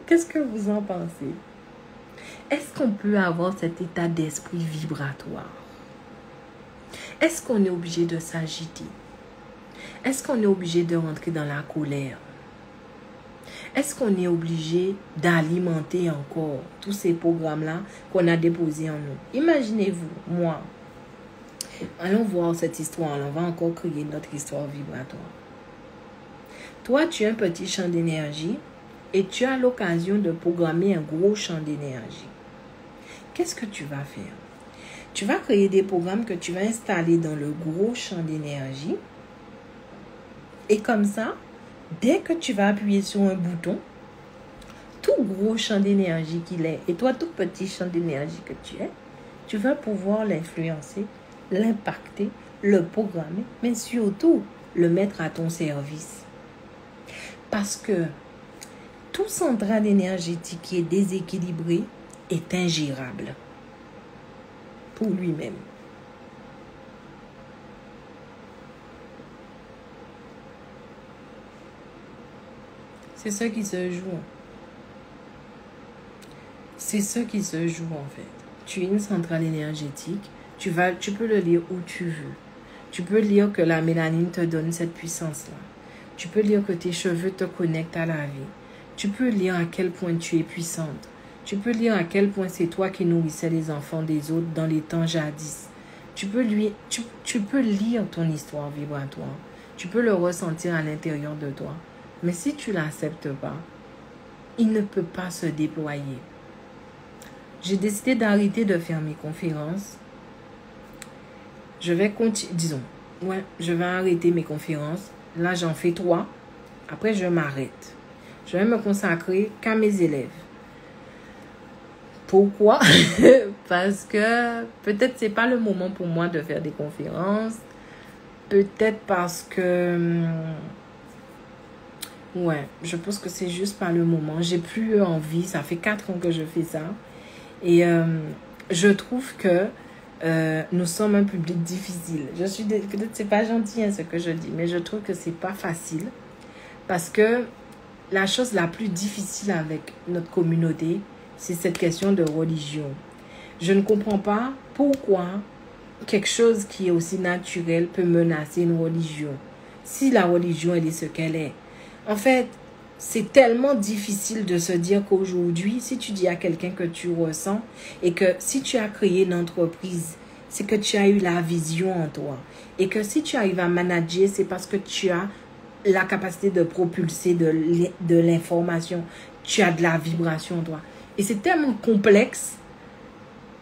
Qu'est-ce que vous en pensez? Est-ce qu'on peut avoir cet état d'esprit vibratoire? Est-ce qu'on est obligé de s'agiter? Est-ce qu'on est obligé de rentrer dans la colère? Est-ce qu'on est obligé d'alimenter encore tous ces programmes-là qu'on a déposés en nous? Imaginez-vous, moi, allons voir cette histoire-là, on va encore créer notre histoire vibratoire. Toi, tu as un petit champ d'énergie et tu as l'occasion de programmer un gros champ d'énergie. Qu'est-ce que tu vas faire? Tu vas créer des programmes que tu vas installer dans le gros champ d'énergie. Et comme ça, dès que tu vas appuyer sur un bouton, tout gros champ d'énergie qu'il est, et toi tout petit champ d'énergie que tu es, tu vas pouvoir l'influencer, l'impacter, le programmer, mais surtout le mettre à ton service. Parce que tout central énergétique qui est déséquilibré est ingérable pour lui-même. C'est ce qui se joue. C'est ce qui se joue en fait. Tu es une centrale énergétique. Tu peux le lire où tu veux. Tu peux lire que la mélanine te donne cette puissance-là. Tu peux lire que tes cheveux te connectent à la vie. Tu peux lire à quel point tu es puissante. Tu peux lire à quel point c'est toi qui nourrissais les enfants des autres dans les temps jadis. Tu peux lire ton histoire vibratoire. Tu peux le ressentir à l'intérieur de toi. Mais si tu ne l'acceptes pas, il ne peut pas se déployer. J'ai décidé d'arrêter de faire mes conférences. Je vais continuer, je vais arrêter mes conférences. Là, j'en fais 3. Après, je m'arrête. Je vais me consacrer qu'à mes élèves. Pourquoi? Parce que peut-être c'est pas le moment pour moi de faire des conférences. Peut-être parce que... je pense que c'est juste pas le moment. J'ai plus envie. Ça fait 4 ans que je fais ça. Et je trouve que nous sommes un public difficile. Peut-être c'est pas gentil ce que je dis, mais je trouve que c'est pas facile. Parce que la chose la plus difficile avec notre communauté, c'est cette question de religion. Je ne comprends pas pourquoi quelque chose qui est aussi naturel peut menacer une religion. Si la religion, elle est ce qu'elle est. En fait, c'est tellement difficile de se dire qu'aujourd'hui, si tu dis à quelqu'un que tu ressens et que si tu as créé une entreprise, c'est que tu as eu la vision en toi. Et que si tu arrives à manager, c'est parce que tu as la capacité de propulser de l'information. Tu as de la vibration en toi. Et c'est tellement complexe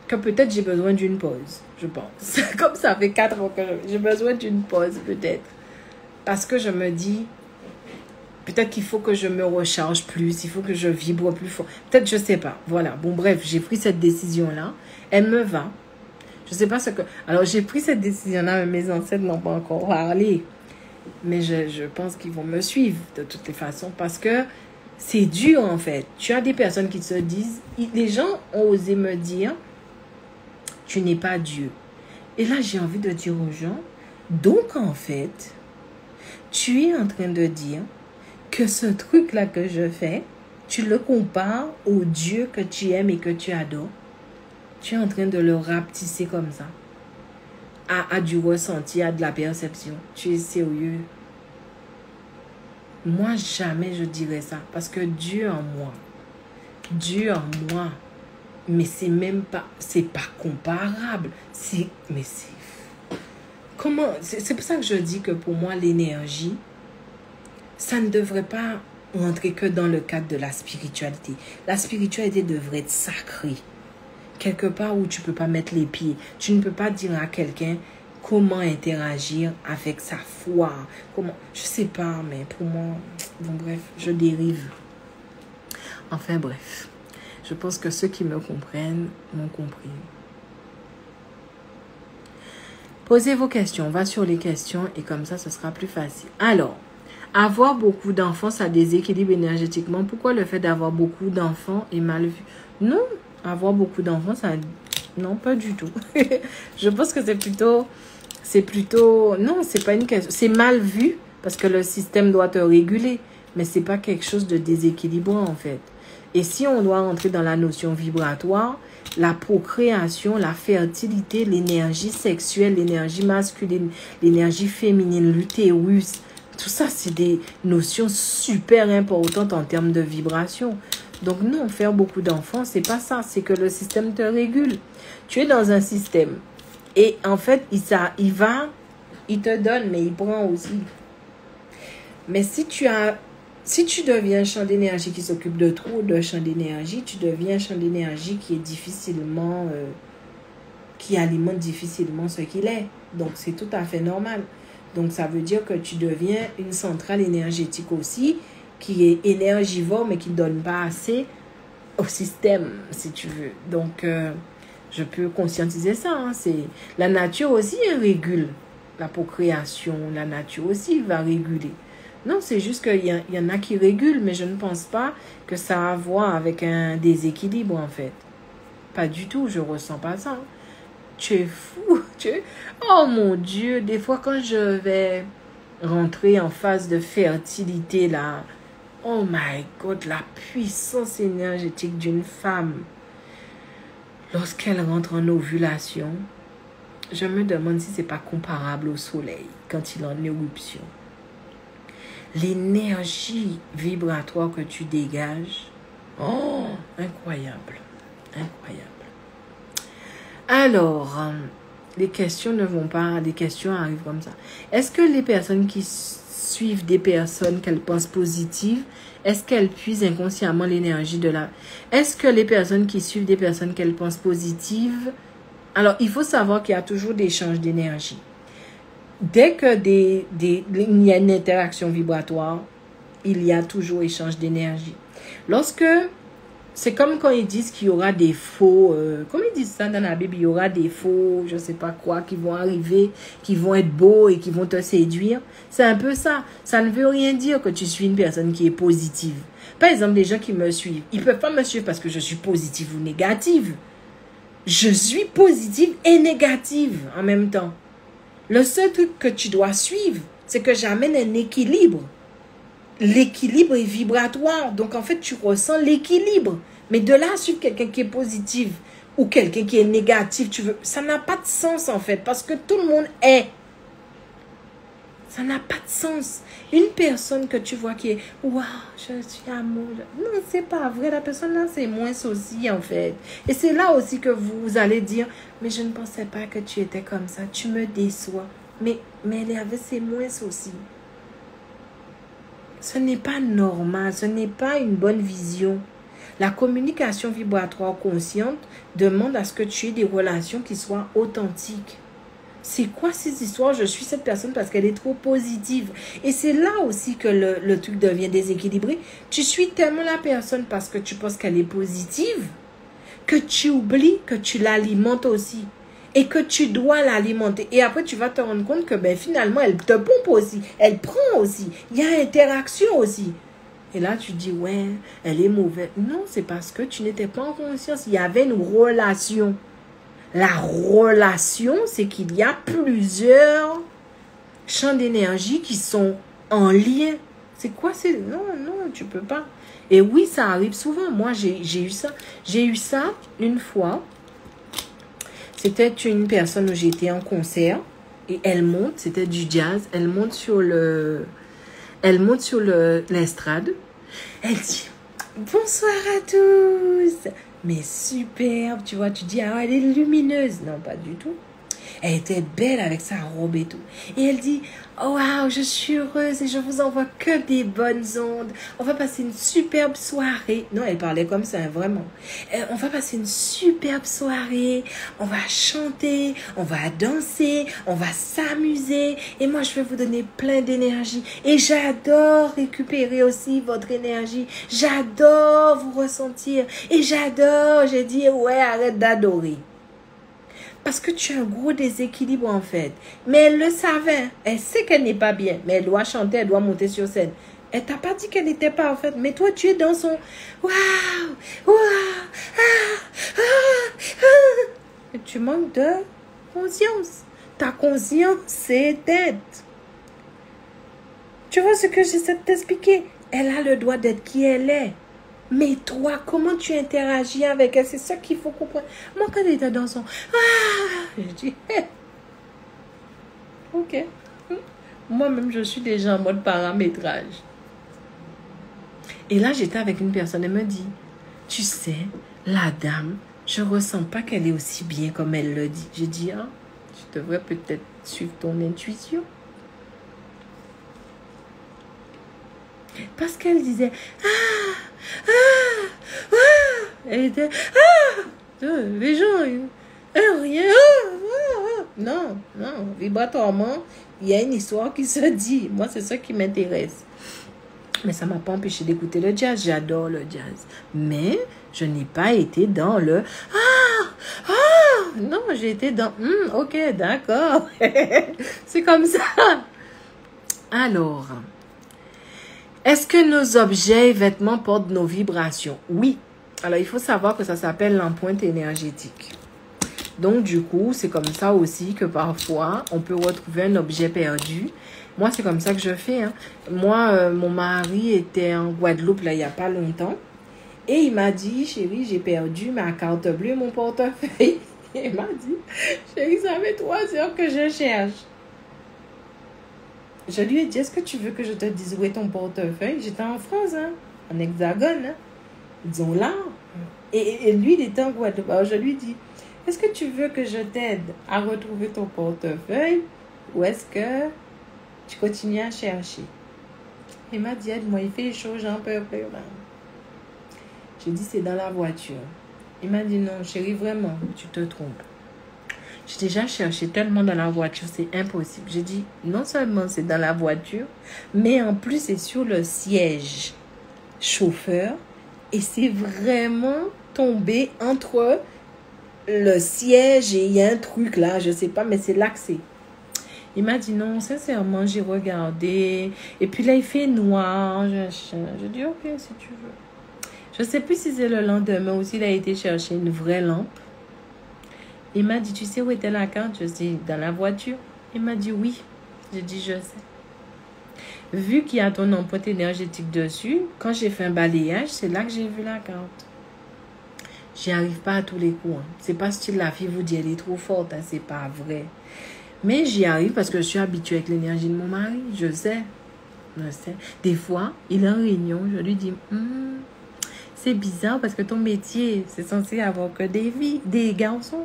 que peut-être j'ai besoin d'une pause, je pense. Comme ça fait 4 ans que j'ai besoin d'une pause peut-être. Parce que je me dis, Peut-être qu'il faut que je me recharge plus, il faut que je vibre plus fort. Peut-être, je sais pas. Voilà. Bon, bref, j'ai pris cette décision-là. Elle me va. Je sais pas ce que... Alors, j'ai pris cette décision-là, mais mes ancêtres n'ont pas encore parlé. Mais je pense qu'ils vont me suivre de toutes les façons parce que c'est dur, en fait. Tu as des personnes qui se disent... Les gens ont osé me dire, tu n'es pas Dieu. Et là, j'ai envie de dire aux gens, donc, en fait, tu es en train de dire que ce truc-là que je fais, tu le compares au Dieu que tu aimes et que tu adores. Tu es en train de le rapetisser comme ça. À du ressenti, à de la perception. Tu es sérieux? Moi, jamais je dirais ça. Parce que Dieu en moi, mais c'est même pas, c'est pas comparable. Mais c'est, comment, c'est pour ça que je dis que pour moi, l'énergie, ça ne devrait pas rentrer que dans le cadre de la spiritualité. La spiritualité devrait être sacrée. Quelque part où tu ne peux pas mettre les pieds. Tu ne peux pas dire à quelqu'un comment interagir avec sa foi. Comment, je sais pas, mais pour moi, bon bref, je dérive. Enfin bref, je pense que ceux qui me comprennent m'ont compris. Posez vos questions, on va sur les questions et comme ça, ce sera plus facile. Alors, avoir beaucoup d'enfants, ça déséquilibre énergétiquement. Pourquoi le fait d'avoir beaucoup d'enfants est mal vu? Non, avoir beaucoup d'enfants, ça... Non, pas du tout. Je pense que c'est plutôt... Non, c'est pas une question. C'est mal vu parce que le système doit te réguler. Mais c'est pas quelque chose de déséquilibrant, en fait. Et si on doit rentrer dans la notion vibratoire, la procréation, la fertilité, l'énergie sexuelle, l'énergie masculine, l'énergie féminine, l'utérus... Tout ça, c'est des notions super importantes en termes de vibration. Donc non, faire beaucoup d'enfants, c'est pas ça. C'est que le système te régule. Tu es dans un système. Et en fait, il te donne, mais il prend aussi. Mais si tu deviens un champ d'énergie qui s'occupe de trop de champ d'énergie, tu deviens un champ d'énergie qui est difficilement... qui alimente difficilement ce qu'il est. Donc, c'est tout à fait normal. Donc, ça veut dire que tu deviens une centrale énergétique aussi, qui est énergivore, mais qui ne donne pas assez au système, si tu veux. Donc, je peux conscientiser ça. Hein. La nature aussi régule la procréation. La nature aussi va réguler. Non, c'est juste qu'il y en a qui régulent, mais je ne pense pas que ça a à voir avec un déséquilibre, en fait. Pas du tout, je ne ressens pas ça. Tu es fou. Oh mon Dieu, des fois quand je vais rentrer en phase de fertilité là, oh my God, la puissance énergétique d'une femme lorsqu'elle rentre en ovulation, je me demande si c'est pas comparable au soleil quand il est en éruption. L'énergie vibratoire que tu dégages, oh, incroyable, incroyable. Alors, les questions ne vont pas, les questions arrivent comme ça. Est-ce que les personnes qui suivent des personnes qu'elles pensent positives, est-ce qu'elles puisent inconsciemment l'énergie de la... Est-ce que les personnes qui suivent des personnes qu'elles pensent positives... Alors, il faut savoir qu'il y a toujours des échanges d'énergie. Dès que il y a une interaction vibratoire, il y a toujours échange d'énergie. Lorsque... C'est comme quand ils disent qu'il y aura des faux... comme ils disent ça dans la Bible, il y aura des faux, je ne sais pas quoi, qui vont arriver, qui vont être beaux et qui vont te séduire. C'est un peu ça. Ça ne veut rien dire que tu suis une personne qui est positive. Par exemple, les gens qui me suivent, ils ne peuvent pas me suivre parce que je suis positive ou négative. Je suis positive et négative en même temps. Le seul truc que tu dois suivre, c'est que j'amène un équilibre. L'équilibre est vibratoire. Donc, en fait, tu ressens l'équilibre. Mais de là à suivre quelqu'un qui est positif ou quelqu'un qui est négatif, ça n'a pas de sens, en fait. Parce que tout le monde est. Ça n'a pas de sens. Une personne que tu vois qui est « Waouh, je suis amoureux. » Non, c'est pas vrai. La personne là, c'est moins aussi, en fait. Et c'est là aussi que vous allez dire « Mais je ne pensais pas que tu étais comme ça. Tu me déçois. » Mais elle avait ses moins aussi. Ce n'est pas normal, ce n'est pas une bonne vision. La communication vibratoire consciente demande à ce que tu aies des relations qui soient authentiques. C'est quoi ces histoires? Je suis cette personne parce qu'elle est trop positive. Et c'est là aussi que le truc devient déséquilibré. Tu suis tellement la personne parce que tu penses qu'elle est positive que tu oublies que tu l'alimentes aussi. Et que tu dois l'alimenter. Et après, tu vas te rendre compte que ben, finalement, elle te pompe aussi. Elle prend aussi. Il y a interaction aussi. Et là, tu dis, ouais, elle est mauvaise. Non, c'est parce que tu n'étais pas en conscience. Il y avait une relation. La relation, c'est qu'il y a plusieurs champs d'énergie qui sont en lien. C'est quoi? Non, tu peux pas. Et oui, ça arrive souvent. Moi, j'ai eu ça. J'ai eu ça une fois. C'était une personne où j'étais en concert. Et elle monte, c'était du jazz. Elle monte sur l'estrade. Elle dit, bonsoir à tous. Mais superbe, tu vois, tu dis, ah, elle est lumineuse. Non, pas du tout. Elle était belle avec sa robe et tout. Et elle dit, oh, wow, je suis heureuse et je vous envoie que des bonnes ondes. On va passer une superbe soirée. Non, elle parlait comme ça, vraiment. On va passer une superbe soirée. On va chanter, on va danser, on va s'amuser. Et moi, je vais vous donner plein d'énergie. Et j'adore récupérer aussi votre énergie. J'adore vous ressentir. Et j'adore, j'ai dit, ouais, arrête d'adorer. Parce que tu as un gros déséquilibre en fait. Mais elle le savait. Elle sait qu'elle n'est pas bien. Mais elle doit chanter, elle doit monter sur scène. Elle t'a pas dit qu'elle n'était pas en fait. Mais toi, tu es dans son... Waouh! Waouh! Et tu manques de conscience. Ta conscience, c'est tête. Tu vois ce que j'essaie de t'expliquer? Elle a le droit d'être qui elle est. Mais toi, comment tu interagis avec elle? C'est ça qu'il faut comprendre. Moi, quand elle était dans son... Ah! Je dis... Hey. Ok. Moi-même, je suis déjà en mode paramétrage. Et là, j'étais avec une personne. Elle me dit, tu sais, la dame, je ressens pas qu'elle est aussi bien comme elle le dit. J'ai dit, ah, tu devrais peut-être suivre ton intuition. Parce qu'elle disait, elle était, les gens, rien, non, vibratoirement, il y a une histoire qui se dit. Moi, c'est ça qui m'intéresse. Mais ça ne m'a pas empêché d'écouter le jazz. J'adore le jazz. Mais je n'ai pas été dans le, non, j'ai été dans, ok, d'accord. C'est comme ça. Alors, est-ce que nos objets et vêtements portent nos vibrations? Oui. Alors, il faut savoir que ça s'appelle l'empreinte énergétique. Donc, du coup, c'est comme ça aussi que parfois, on peut retrouver un objet perdu. Moi, c'est comme ça que je fais. Hein. Moi, mon mari était en Guadeloupe, là, il n'y a pas longtemps. Et il m'a dit, chérie, j'ai perdu ma carte bleue et mon portefeuille. Il m'a dit, chérie, ça fait 3 heures que je cherche. Je lui ai dit, est-ce que tu veux que je te dise où est ton portefeuille? J'étais en France, hein, en Hexagone, hein, disons là. Et lui, il était en Guadeloupe. Alors, je lui dis, est-ce que tu veux que je t'aide à retrouver ton portefeuille ou est-ce que tu continues à chercher? Il m'a dit, aide-moi, il fait chaud, j'en peux plus. J'ai dit, c'est dans la voiture. Il m'a dit, non, chérie, vraiment, tu te trompes. J'ai déjà cherché tellement dans la voiture, c'est impossible. J'ai dit, non seulement c'est dans la voiture, mais en plus c'est sur le siège chauffeur. Et c'est vraiment tombé entre le siège et il y a un truc là, je sais pas, mais c'est là que c'est. Il m'a dit, non, sincèrement, j'ai regardé. Et puis là, il fait noir. Je dis, ok, si tu veux. Je sais plus si c'est le lendemain ou s'il a été chercher une vraie lampe. Il m'a dit, tu sais où était la carte? Je dis, dans la voiture. Il m'a dit, oui. J'ai dit, je sais. Vu qu'il y a ton empreinte énergétique dessus, quand j'ai fait un balayage, c'est là que j'ai vu la carte. J'y arrive pas à tous les coups. Hein. C'est pas style la fille vous dit, elle est trop forte. Hein. C'est pas vrai. Mais j'y arrive parce que je suis habituée avec l'énergie de mon mari. Je sais. Des fois, il est en réunion. Je lui dis, c'est bizarre parce que ton métier, c'est censé avoir que des garçons.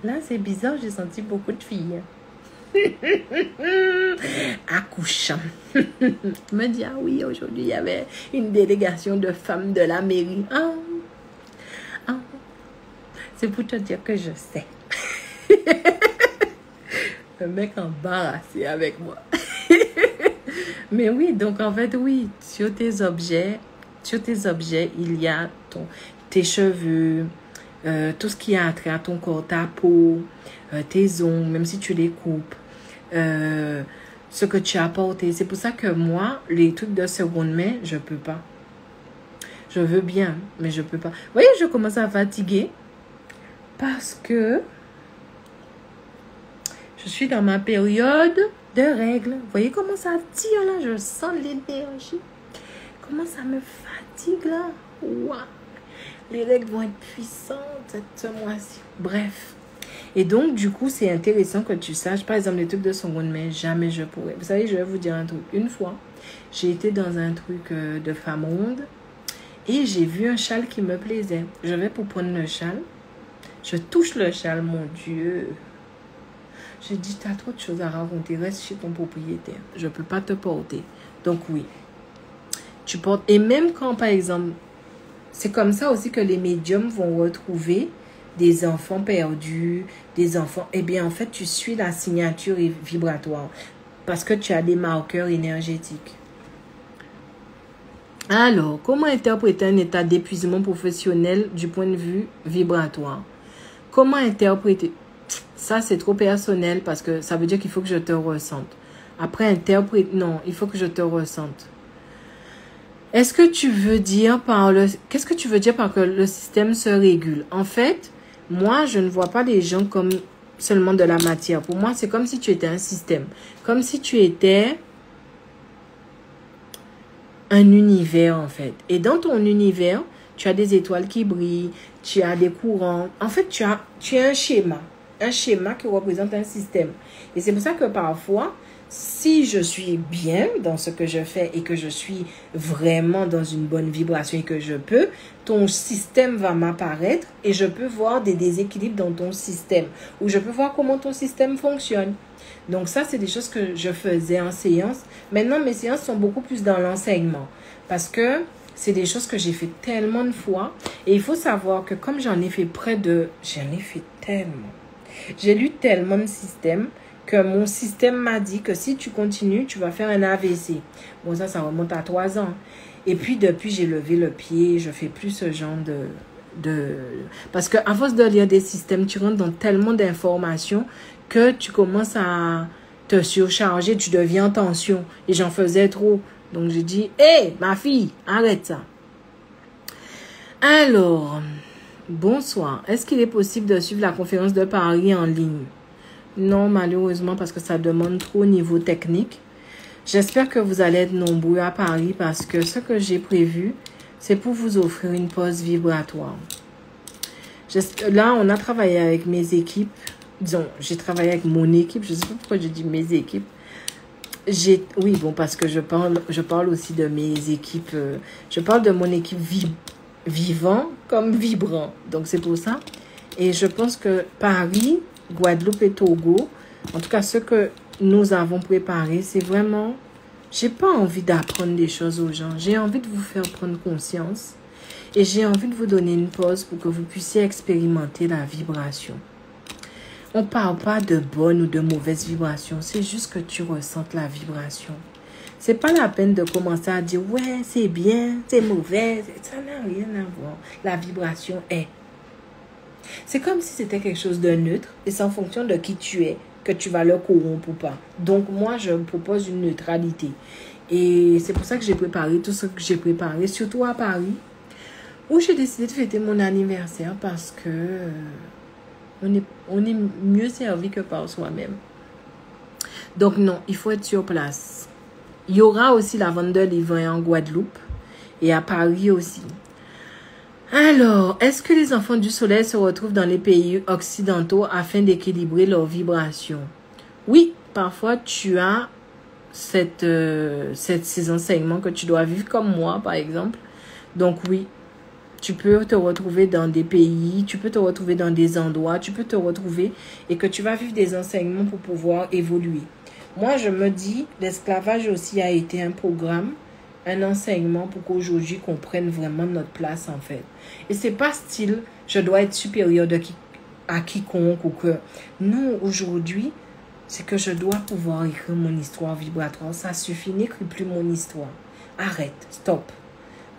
Là, c'est bizarre, j'ai senti beaucoup de filles. Accouchant. Il me dit, ah oui, aujourd'hui, il y avait une délégation de femmes de la mairie. C'est pour te dire que je sais. Un mec embarrassé avec moi. Mais oui, donc en fait, oui, sur tes objets, il y a tes cheveux, tout ce qui a trait à ton corps, ta peau, tes ongles, même si tu les coupes, ce que tu as porté. C'est pour ça que moi, les trucs de seconde main, je peux pas. Je veux bien, mais je peux pas. Vous voyez, je commence à fatiguer parce que je suis dans ma période de règles. Vous voyez comment ça tire là? Je sens l'énergie. Comment ça me fatigue là? Wow. Les règles vont être puissantes ce mois-ci. Bref. Et donc, du coup, c'est intéressant que tu saches. Par exemple, les trucs de seconde main, jamais je pourrais. Vous savez, je vais vous dire un truc. Une fois, j'ai été dans un truc de femme ronde et j'ai vu un châle qui me plaisait. Je vais pour prendre le châle. Je touche le châle, mon Dieu. J'ai dit, t'as trop de choses à raconter. Reste chez ton propriétaire. Je ne peux pas te porter. Donc, oui. Tu portes. Et même quand, par exemple, c'est comme ça aussi que les médiums vont retrouver des enfants perdus, des enfants... Eh bien, en fait, tu suis la signature vibratoire parce que tu as des marqueurs énergétiques. Alors, comment interpréter un état d'épuisement professionnel du point de vue vibratoire? Comment interpréter? Ça, c'est trop personnel parce que ça veut dire qu'il faut que je te ressente. Après, interpréter... Non, il faut que je te ressente. Est-ce que tu veux dire par le... Qu'est-ce que tu veux dire par que le système se régule? En fait, moi, je ne vois pas les gens comme seulement de la matière. Pour moi, c'est comme si tu étais un système. Comme si tu étais un univers, en fait. Et dans ton univers, tu as des étoiles qui brillent, tu as des courants. En fait, tu as un schéma. Un schéma qui représente un système. Et c'est pour ça que parfois... Si je suis bien dans ce que je fais et que je suis vraiment dans une bonne vibration et que je peux, ton système va m'apparaître et je peux voir des déséquilibres dans ton système ou je peux voir comment ton système fonctionne. Donc ça, c'est des choses que je faisais en séance. Maintenant, mes séances sont beaucoup plus dans l'enseignement parce que c'est des choses que j'ai fait tellement de fois et il faut savoir que comme j'en ai fait tellement. J'ai lu tellement de systèmes que mon système m'a dit que si tu continues, tu vas faire un AVC. Bon, ça remonte à 3 ans. Et puis, depuis, j'ai levé le pied. Je fais plus ce genre de... Parce qu'à force de lire des systèmes, tu rentres dans tellement d'informations que tu commences à te surcharger. Tu deviens en tension. Et j'en faisais trop. Donc, j'ai dit, hé, ma fille, arrête ça. Alors, bonsoir. Est-ce qu'il est possible de suivre la conférence de Paris en ligne? Non, malheureusement, parce que ça demande trop au niveau technique. J'espère que vous allez être nombreux à Paris parce que ce que j'ai prévu, c'est pour vous offrir une pause vibratoire. Là, on a travaillé avec mes équipes. Disons, j'ai travaillé avec mon équipe. Je ne sais pas pourquoi je dis mes équipes. Oui, bon, parce que je parle aussi de mes équipes. Je parle de mon équipe vivant comme vibrant. Donc, c'est pour ça. Et je pense que Paris... Guadeloupe et Togo, en tout cas ce que nous avons préparé, c'est vraiment, j'ai pas envie d'apprendre des choses aux gens, j'ai envie de vous faire prendre conscience et j'ai envie de vous donner une pause pour que vous puissiez expérimenter la vibration. On parle pas de bonne ou de mauvaise vibration, c'est juste que tu ressentes la vibration. C'est pas la peine de commencer à dire ouais c'est bien, c'est mauvais, ça n'a rien à voir. La vibration est. C'est comme si c'était quelque chose de neutre et c'est en fonction de qui tu es que tu vas le corrompre ou pas. Donc, moi, je propose une neutralité. Et c'est pour ça que j'ai préparé tout ce que j'ai préparé, surtout à Paris, où j'ai décidé de fêter mon anniversaire parce que on est mieux servi que par soi-même. Donc, non, il faut être sur place. Il y aura aussi la vente de livres en Guadeloupe et à Paris aussi. Alors, est-ce que les enfants du soleil se retrouvent dans les pays occidentaux afin d'équilibrer leurs vibrations? Oui, parfois tu as ces enseignements que tu dois vivre comme moi, par exemple. Donc oui, tu peux te retrouver dans des pays, tu peux te retrouver dans des endroits, tu peux te retrouver et que tu vas vivre des enseignements pour pouvoir évoluer. Moi, je me dis, l'esclavage aussi a été un programme, un enseignement pour qu'aujourd'hui qu'on prenne vraiment notre place en fait. Et c'est pas style je dois être supérieur à quiconque ou que non, aujourd'hui c'est que je dois pouvoir écrire mon histoire vibratoire. Ça suffit, n'écris plus mon histoire. Arrête, stop.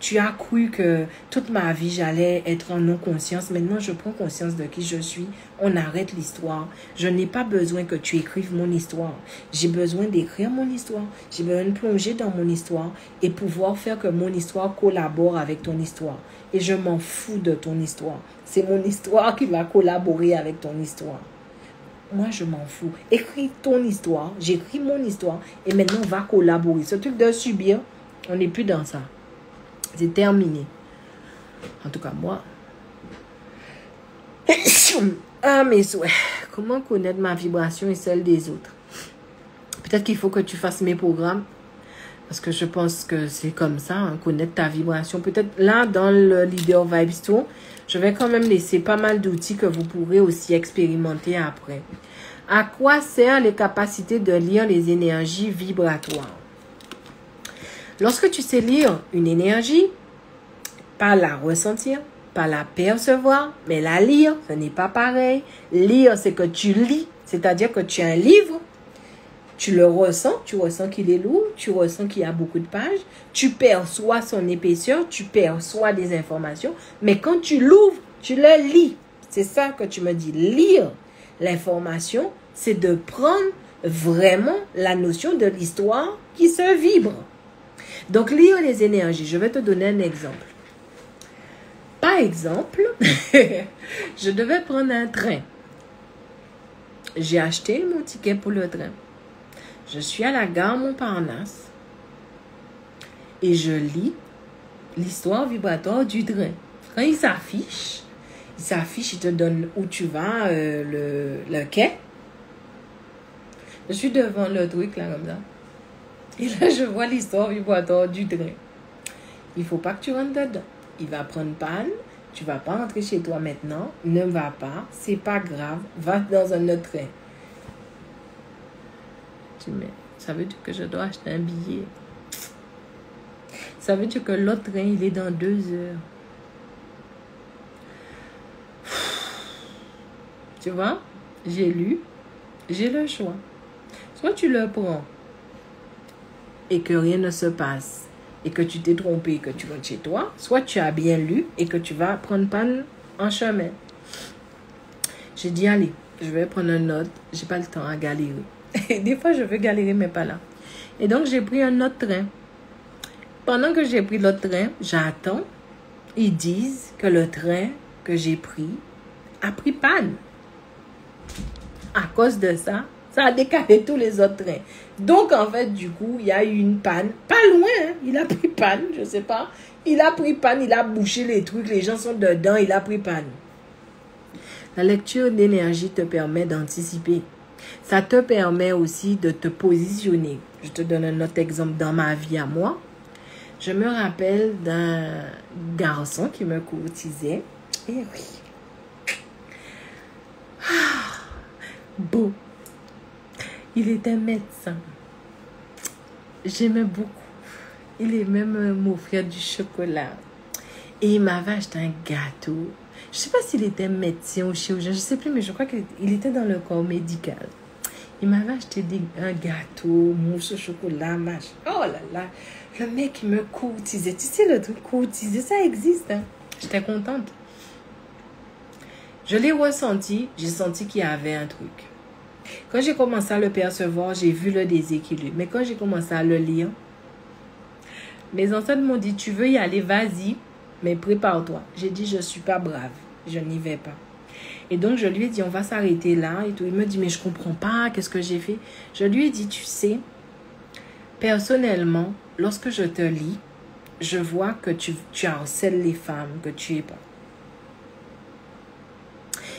Tu as cru que toute ma vie, j'allais être en non-conscience. Maintenant, je prends conscience de qui je suis. On arrête l'histoire. Je n'ai pas besoin que tu écrives mon histoire. J'ai besoin d'écrire mon histoire. J'ai besoin de plonger dans mon histoire et pouvoir faire que mon histoire collabore avec ton histoire. Et je m'en fous de ton histoire. C'est mon histoire qui va collaborer avec ton histoire. Moi, je m'en fous. Écris ton histoire. J'écris mon histoire. Et maintenant, on va collaborer. Ce truc de subir, on n'est plus dans ça. C'est terminé. En tout cas, moi. Ah, mes souhaits. Comment connaître ma vibration et celle des autres? Peut-être qu'il faut que tu fasses mes programmes. Parce que je pense que c'est comme ça, hein, connaître ta vibration. Peut-être là, dans le Leader Vibes Tour, je vais quand même laisser pas mal d'outils que vous pourrez aussi expérimenter après. À quoi servent les capacités de lire les énergies vibratoires? Lorsque tu sais lire une énergie, pas la ressentir, pas la percevoir, mais la lire, ce n'est pas pareil. Lire, c'est que tu lis, c'est-à-dire que tu as un livre, tu le ressens, tu ressens qu'il est lourd, tu ressens qu'il y a beaucoup de pages, tu perçois son épaisseur, tu perçois des informations, mais quand tu l'ouvres, tu le lis. C'est ça que tu me dis. Lire l'information, c'est de prendre vraiment la notion de l'histoire qui se vibre. Donc, lire les énergies. Je vais te donner un exemple. Par exemple, je devais prendre un train. J'ai acheté mon ticket pour le train. Je suis à la gare Montparnasse et je lis l'histoire vibratoire du train. Quand il s'affiche, il te donne où tu vas, le quai. Je suis devant le truc là comme ça. Et là, je vois l'histoire vibratoire du train. Il ne faut pas que tu rentres dedans. Il va prendre panne. Tu ne vas pas rentrer chez toi maintenant. Ne va pas. C'est pas grave. Va dans un autre train. Je dis, mais ça veut dire que je dois acheter un billet. Ça veut dire que l'autre train, il est dans 2 heures. Tu vois? J'ai lu. J'ai le choix. Soit tu le prends et que rien ne se passe et que tu t'es trompé et que tu rentres chez toi, soit tu as bien lu et que tu vas prendre panne en chemin. J'ai dit, allez, je vais prendre une note. J'ai pas le temps à galérer. Et des fois, je veux galérer, mais pas là. Et donc, j'ai pris un autre train. Pendant que j'ai pris l'autre train, j'attends. Ils disent que le train que j'ai pris a pris panne. À cause de ça, ça a décalé tous les autres trains. Donc, en fait, du coup, il y a eu une panne. Pas loin, hein? Il a pris panne, je sais pas. Il a pris panne, il a bouché les trucs, les gens sont dedans, il a pris panne. La lecture d'énergie te permet d'anticiper. Ça te permet aussi de te positionner. Je te donne un autre exemple dans ma vie à moi. Je me rappelle d'un garçon qui me courtisait. Et oui. Beau. Il était médecin. J'aimais beaucoup. Il est même m'offrir du chocolat. Et il m'avait acheté un gâteau. Je ne sais pas s'il était médecin ou chirurgien, je ne sais plus, mais je crois qu'il était dans le corps médical. Il m'avait acheté un gâteau, mousse au chocolat, machin. Oh là là, le mec il me courtisait. Tu sais, le truc courtisé, ça existe. Hein? J'étais contente. Je l'ai ressenti, j'ai senti qu'il y avait un truc. Quand j'ai commencé à le percevoir, j'ai vu le déséquilibre. Mais quand j'ai commencé à le lire, mes ancêtres m'ont dit, tu veux y aller, vas-y, mais prépare-toi. J'ai dit, je ne suis pas brave, je n'y vais pas. Et donc, je lui ai dit, on va s'arrêter là. Et tout. Il me dit, mais je ne comprends pas, qu'est-ce que j'ai fait? Je lui ai dit, tu sais, personnellement, lorsque je te lis, je vois que tu harcèles les femmes, que tu es pas.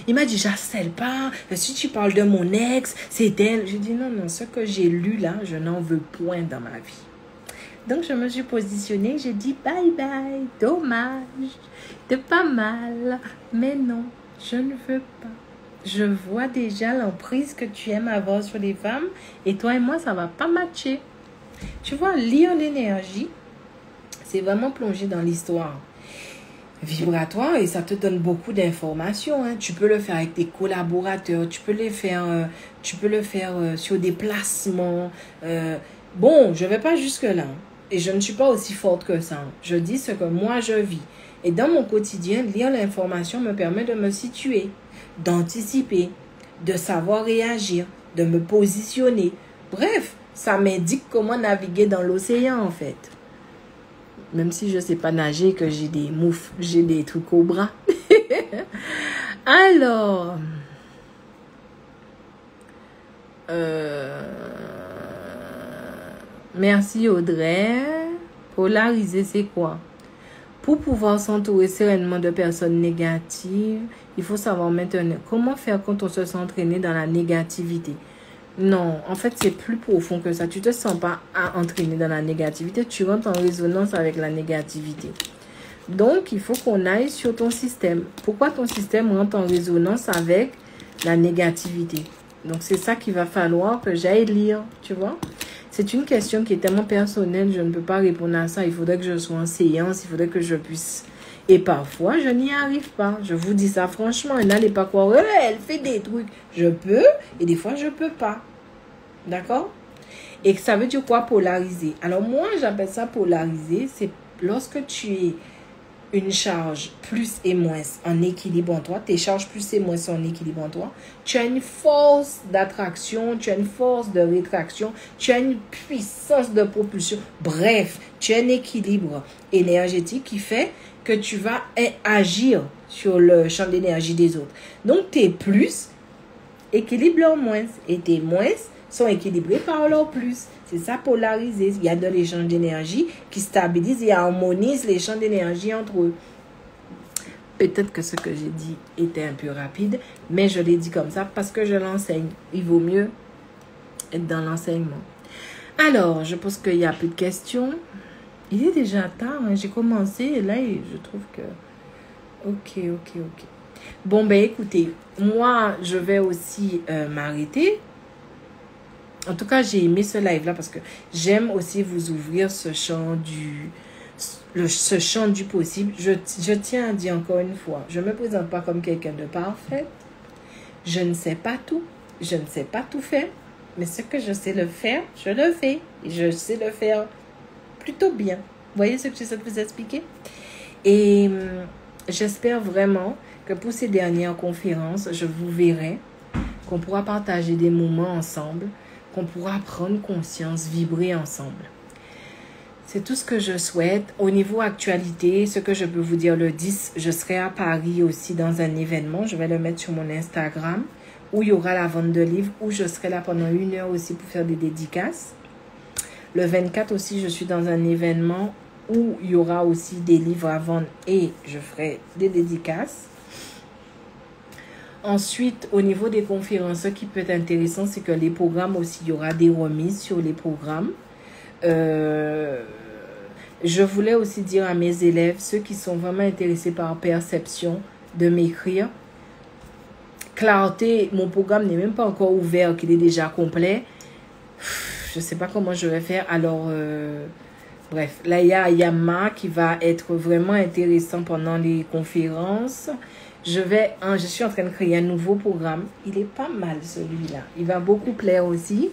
Il m'a dit, j'harcèle pas. Si tu parles de mon ex, c'est elle. J'ai dit, non, non, ce que j'ai lu là, je n'en veux point dans ma vie. Donc, je me suis positionnée. J'ai dit, bye bye, dommage. T'es pas mal. Mais non, je ne veux pas. Je vois déjà l'emprise que tu aimes avoir sur les femmes. Et toi et moi, ça va pas matcher. Tu vois, lire l'énergie, c'est vraiment plonger dans l'histoire. vibratoire et ça te donne beaucoup d'informations. Hein. Tu peux le faire avec tes collaborateurs, tu peux le faire sur des placements. Bon, je vais pas jusque-là. Et je ne suis pas aussi forte que ça. Je dis ce que moi je vis. Et dans mon quotidien, lire l'information me permet de me situer, d'anticiper, de savoir réagir, de me positionner. Bref, ça m'indique comment naviguer dans l'océan en fait. Même si je ne sais pas nager et que j'ai des moufles, j'ai des trucs au bras. Alors, merci Audrey. Polariser, c'est quoi? Pour pouvoir s'entourer sereinement de personnes négatives, il faut savoir maintenant comment faire quand on se sent entraîné dans la négativité. Non, en fait, c'est plus profond que ça. Tu ne te sens pas entraîné dans la négativité. Tu rentres en résonance avec la négativité. Donc, il faut qu'on aille sur ton système. Pourquoi ton système rentre en résonance avec la négativité? Donc, c'est ça qu'il va falloir que j'aille lire, tu vois. C'est une question qui est tellement personnelle. Je ne peux pas répondre à ça. Il faudrait que je sois en séance. Il faudrait que je puisse... Et parfois, je n'y arrive pas. Je vous dis ça franchement. Et n'allez pas croire, elle fait des trucs. Je peux et des fois, je ne peux pas. D'accord? Et ça veut dire quoi polariser? Alors moi, j'appelle ça polariser. C'est lorsque tu es une charge plus et moins en équilibre en toi. Tes charges plus et moins sont en équilibre en toi. Tu as une force d'attraction. Tu as une force de rétraction. Tu as une puissance de propulsion. Bref, tu as un équilibre énergétique qui fait que tu vas agir sur le champ d'énergie des autres. Donc, tes plus équilibrent leurs moins. Et tes moins sont équilibrés par leurs plus. C'est ça, polariser. Il y a de l'échange d'énergie qui stabilise et harmonise les champs d'énergie entre eux. Peut-être que ce que j'ai dit était un peu rapide, mais je l'ai dit comme ça parce que je l'enseigne. Il vaut mieux être dans l'enseignement. Alors, je pense qu'il n'y a plus de questions. Il est déjà tard, hein. J'ai commencé et là, je trouve que... Ok. Bon, ben écoutez, moi, je vais aussi m'arrêter. En tout cas, j'ai aimé ce live-là parce que j'aime aussi vous ouvrir ce champ du possible. Je tiens à dire encore une fois, je ne me présente pas comme quelqu'un de parfait. Je ne sais pas tout. Je ne sais pas tout faire. Mais ce que je sais le faire, je le fais. Et je sais le faire plutôt bien. Vous voyez ce que j'essaie de vous expliquer? Et j'espère vraiment que pour ces dernières conférences, je vous verrai, qu'on pourra partager des moments ensemble, qu'on pourra prendre conscience, vibrer ensemble. C'est tout ce que je souhaite. Au niveau actualité, ce que je peux vous dire, le 10, je serai à Paris aussi dans un événement. Je vais le mettre sur mon Instagram, où il y aura la vente de livres, où je serai là pendant 1 heure aussi pour faire des dédicaces. Le 24 aussi, je suis dans un événement où il y aura aussi des livres à vendre et je ferai des dédicaces. Ensuite, au niveau des conférences, ce qui peut être intéressant, c'est que les programmes aussi, il y aura des remises sur les programmes. Je voulais aussi dire à mes élèves, ceux qui sont vraiment intéressés par perception, de m'écrire. Clarté, mon programme n'est même pas encore ouvert, qu'il est déjà complet. Je ne sais pas comment je vais faire. Alors, bref, là, il y a Yama qui va être vraiment intéressant pendant les conférences. Je suis en train de créer un nouveau programme. Il est pas mal, celui-là. Il va beaucoup plaire aussi.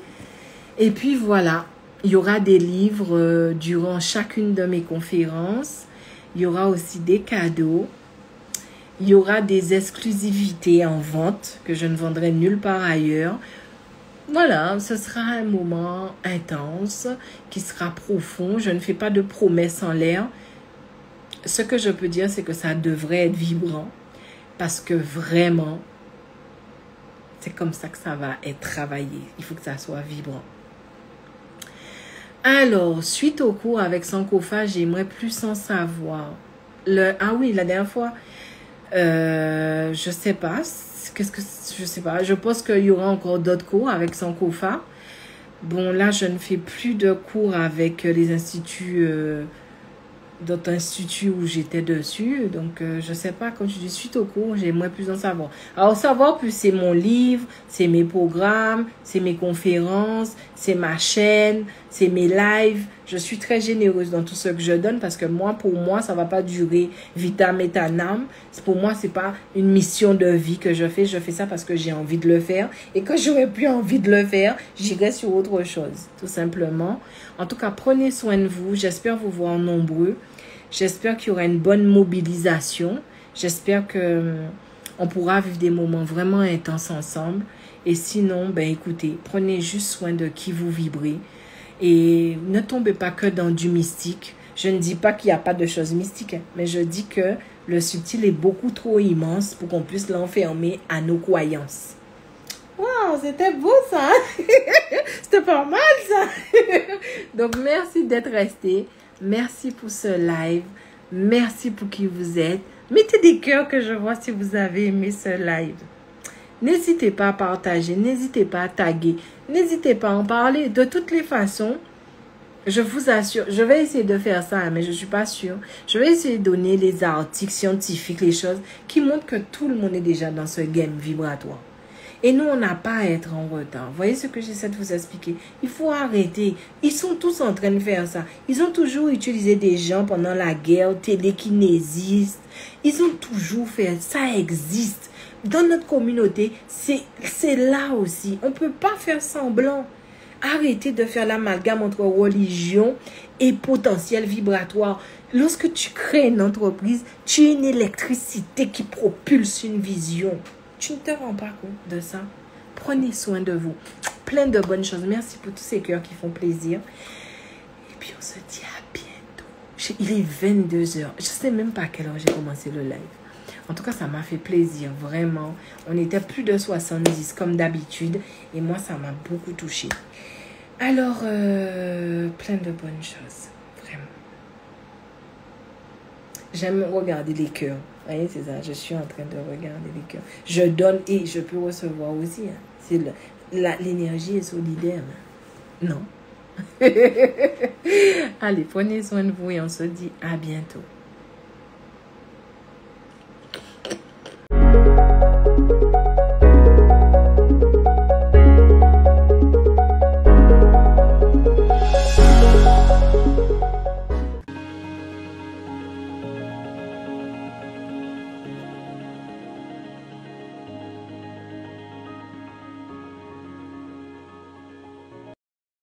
Et puis, voilà. Il y aura des livres durant chacune de mes conférences. Il y aura aussi des cadeaux. Il y aura des exclusivités en vente que je ne vendrai nulle part ailleurs. Voilà, ce sera un moment intense qui sera profond. Je ne fais pas de promesses en l'air. Ce que je peux dire, c'est que ça devrait être vibrant. Parce que vraiment, c'est comme ça que ça va être travaillé. Il faut que ça soit vibrant. Alors, suite au cours avec Sankofa, j'aimerais plus en savoir. Ah oui, la dernière fois, je sais pas. Je sais pas. Je pense qu'il y aura encore d'autres cours avec Sankofa. Bon, là, je ne fais plus de cours avec les instituts... d'autres instituts où j'étais dessus. Donc, je sais pas, quand je dis suite au cours, j'aimerais plus en savoir. Alors, savoir plus, c'est mon livre, c'est mes programmes, c'est mes conférences, c'est ma chaîne, c'est mes lives. Je suis très généreuse dans tout ce que je donne parce que moi, pour moi, ça va pas durer vitam aeternam. Pour moi, c'est pas une mission de vie que je fais. Je fais ça parce que j'ai envie de le faire. Et quand j'aurais plus envie de le faire, j'irai sur autre chose, tout simplement. En tout cas, prenez soin de vous. J'espère vous voir nombreux. J'espère qu'il y aura une bonne mobilisation. J'espère que on pourra vivre des moments vraiment intenses ensemble. Et sinon, ben écoutez, prenez juste soin de qui vous vibrez. Et ne tombez pas que dans du mystique. Je ne dis pas qu'il n'y a pas de choses mystiques, mais je dis que le subtil est beaucoup trop immense pour qu'on puisse l'enfermer à nos croyances. Wow, c'était beau ça. C'était pas mal ça. Donc, merci d'être resté. Merci pour ce live. Merci pour qui vous êtes. Mettez des cœurs que je vois si vous avez aimé ce live. N'hésitez pas à partager, n'hésitez pas à taguer, n'hésitez pas à en parler. De toutes les façons, je vous assure, je vais essayer de faire ça, mais je ne suis pas sûre. Je vais essayer de donner les articles scientifiques, les choses qui montrent que tout le monde est déjà dans ce game vibratoire. Et nous, on n'a pas à être en retard. Vous voyez ce que j'essaie de vous expliquer? Il faut arrêter. Ils sont tous en train de faire ça. Ils ont toujours utilisé des gens pendant la guerre, télékinésistes. Ils ont toujours fait ça. Ça existe. Dans notre communauté, c'est là aussi. On ne peut pas faire semblant. Arrêtez de faire l'amalgame entre religion et potentiel vibratoire. Lorsque tu crées une entreprise, tu es une électricité qui propulse une vision. Tu ne te rends pas compte de ça? Prenez soin de vous. Plein de bonnes choses. Merci pour tous ces cœurs qui font plaisir. Et puis on se dit à bientôt. Il est 22 heures. Je ne sais même pas à quelle heure j'ai commencé le live. En tout cas, ça m'a fait plaisir, vraiment. On était plus de 70 comme d'habitude. Et moi, ça m'a beaucoup touchée. Alors, plein de bonnes choses. Vraiment. J'aime regarder les cœurs. Vous voyez, c'est ça. Je suis en train de regarder les cœurs. Je donne et je peux recevoir aussi. Hein. L'énergie est solidaire. Non. Allez, prenez soin de vous et on se dit à bientôt.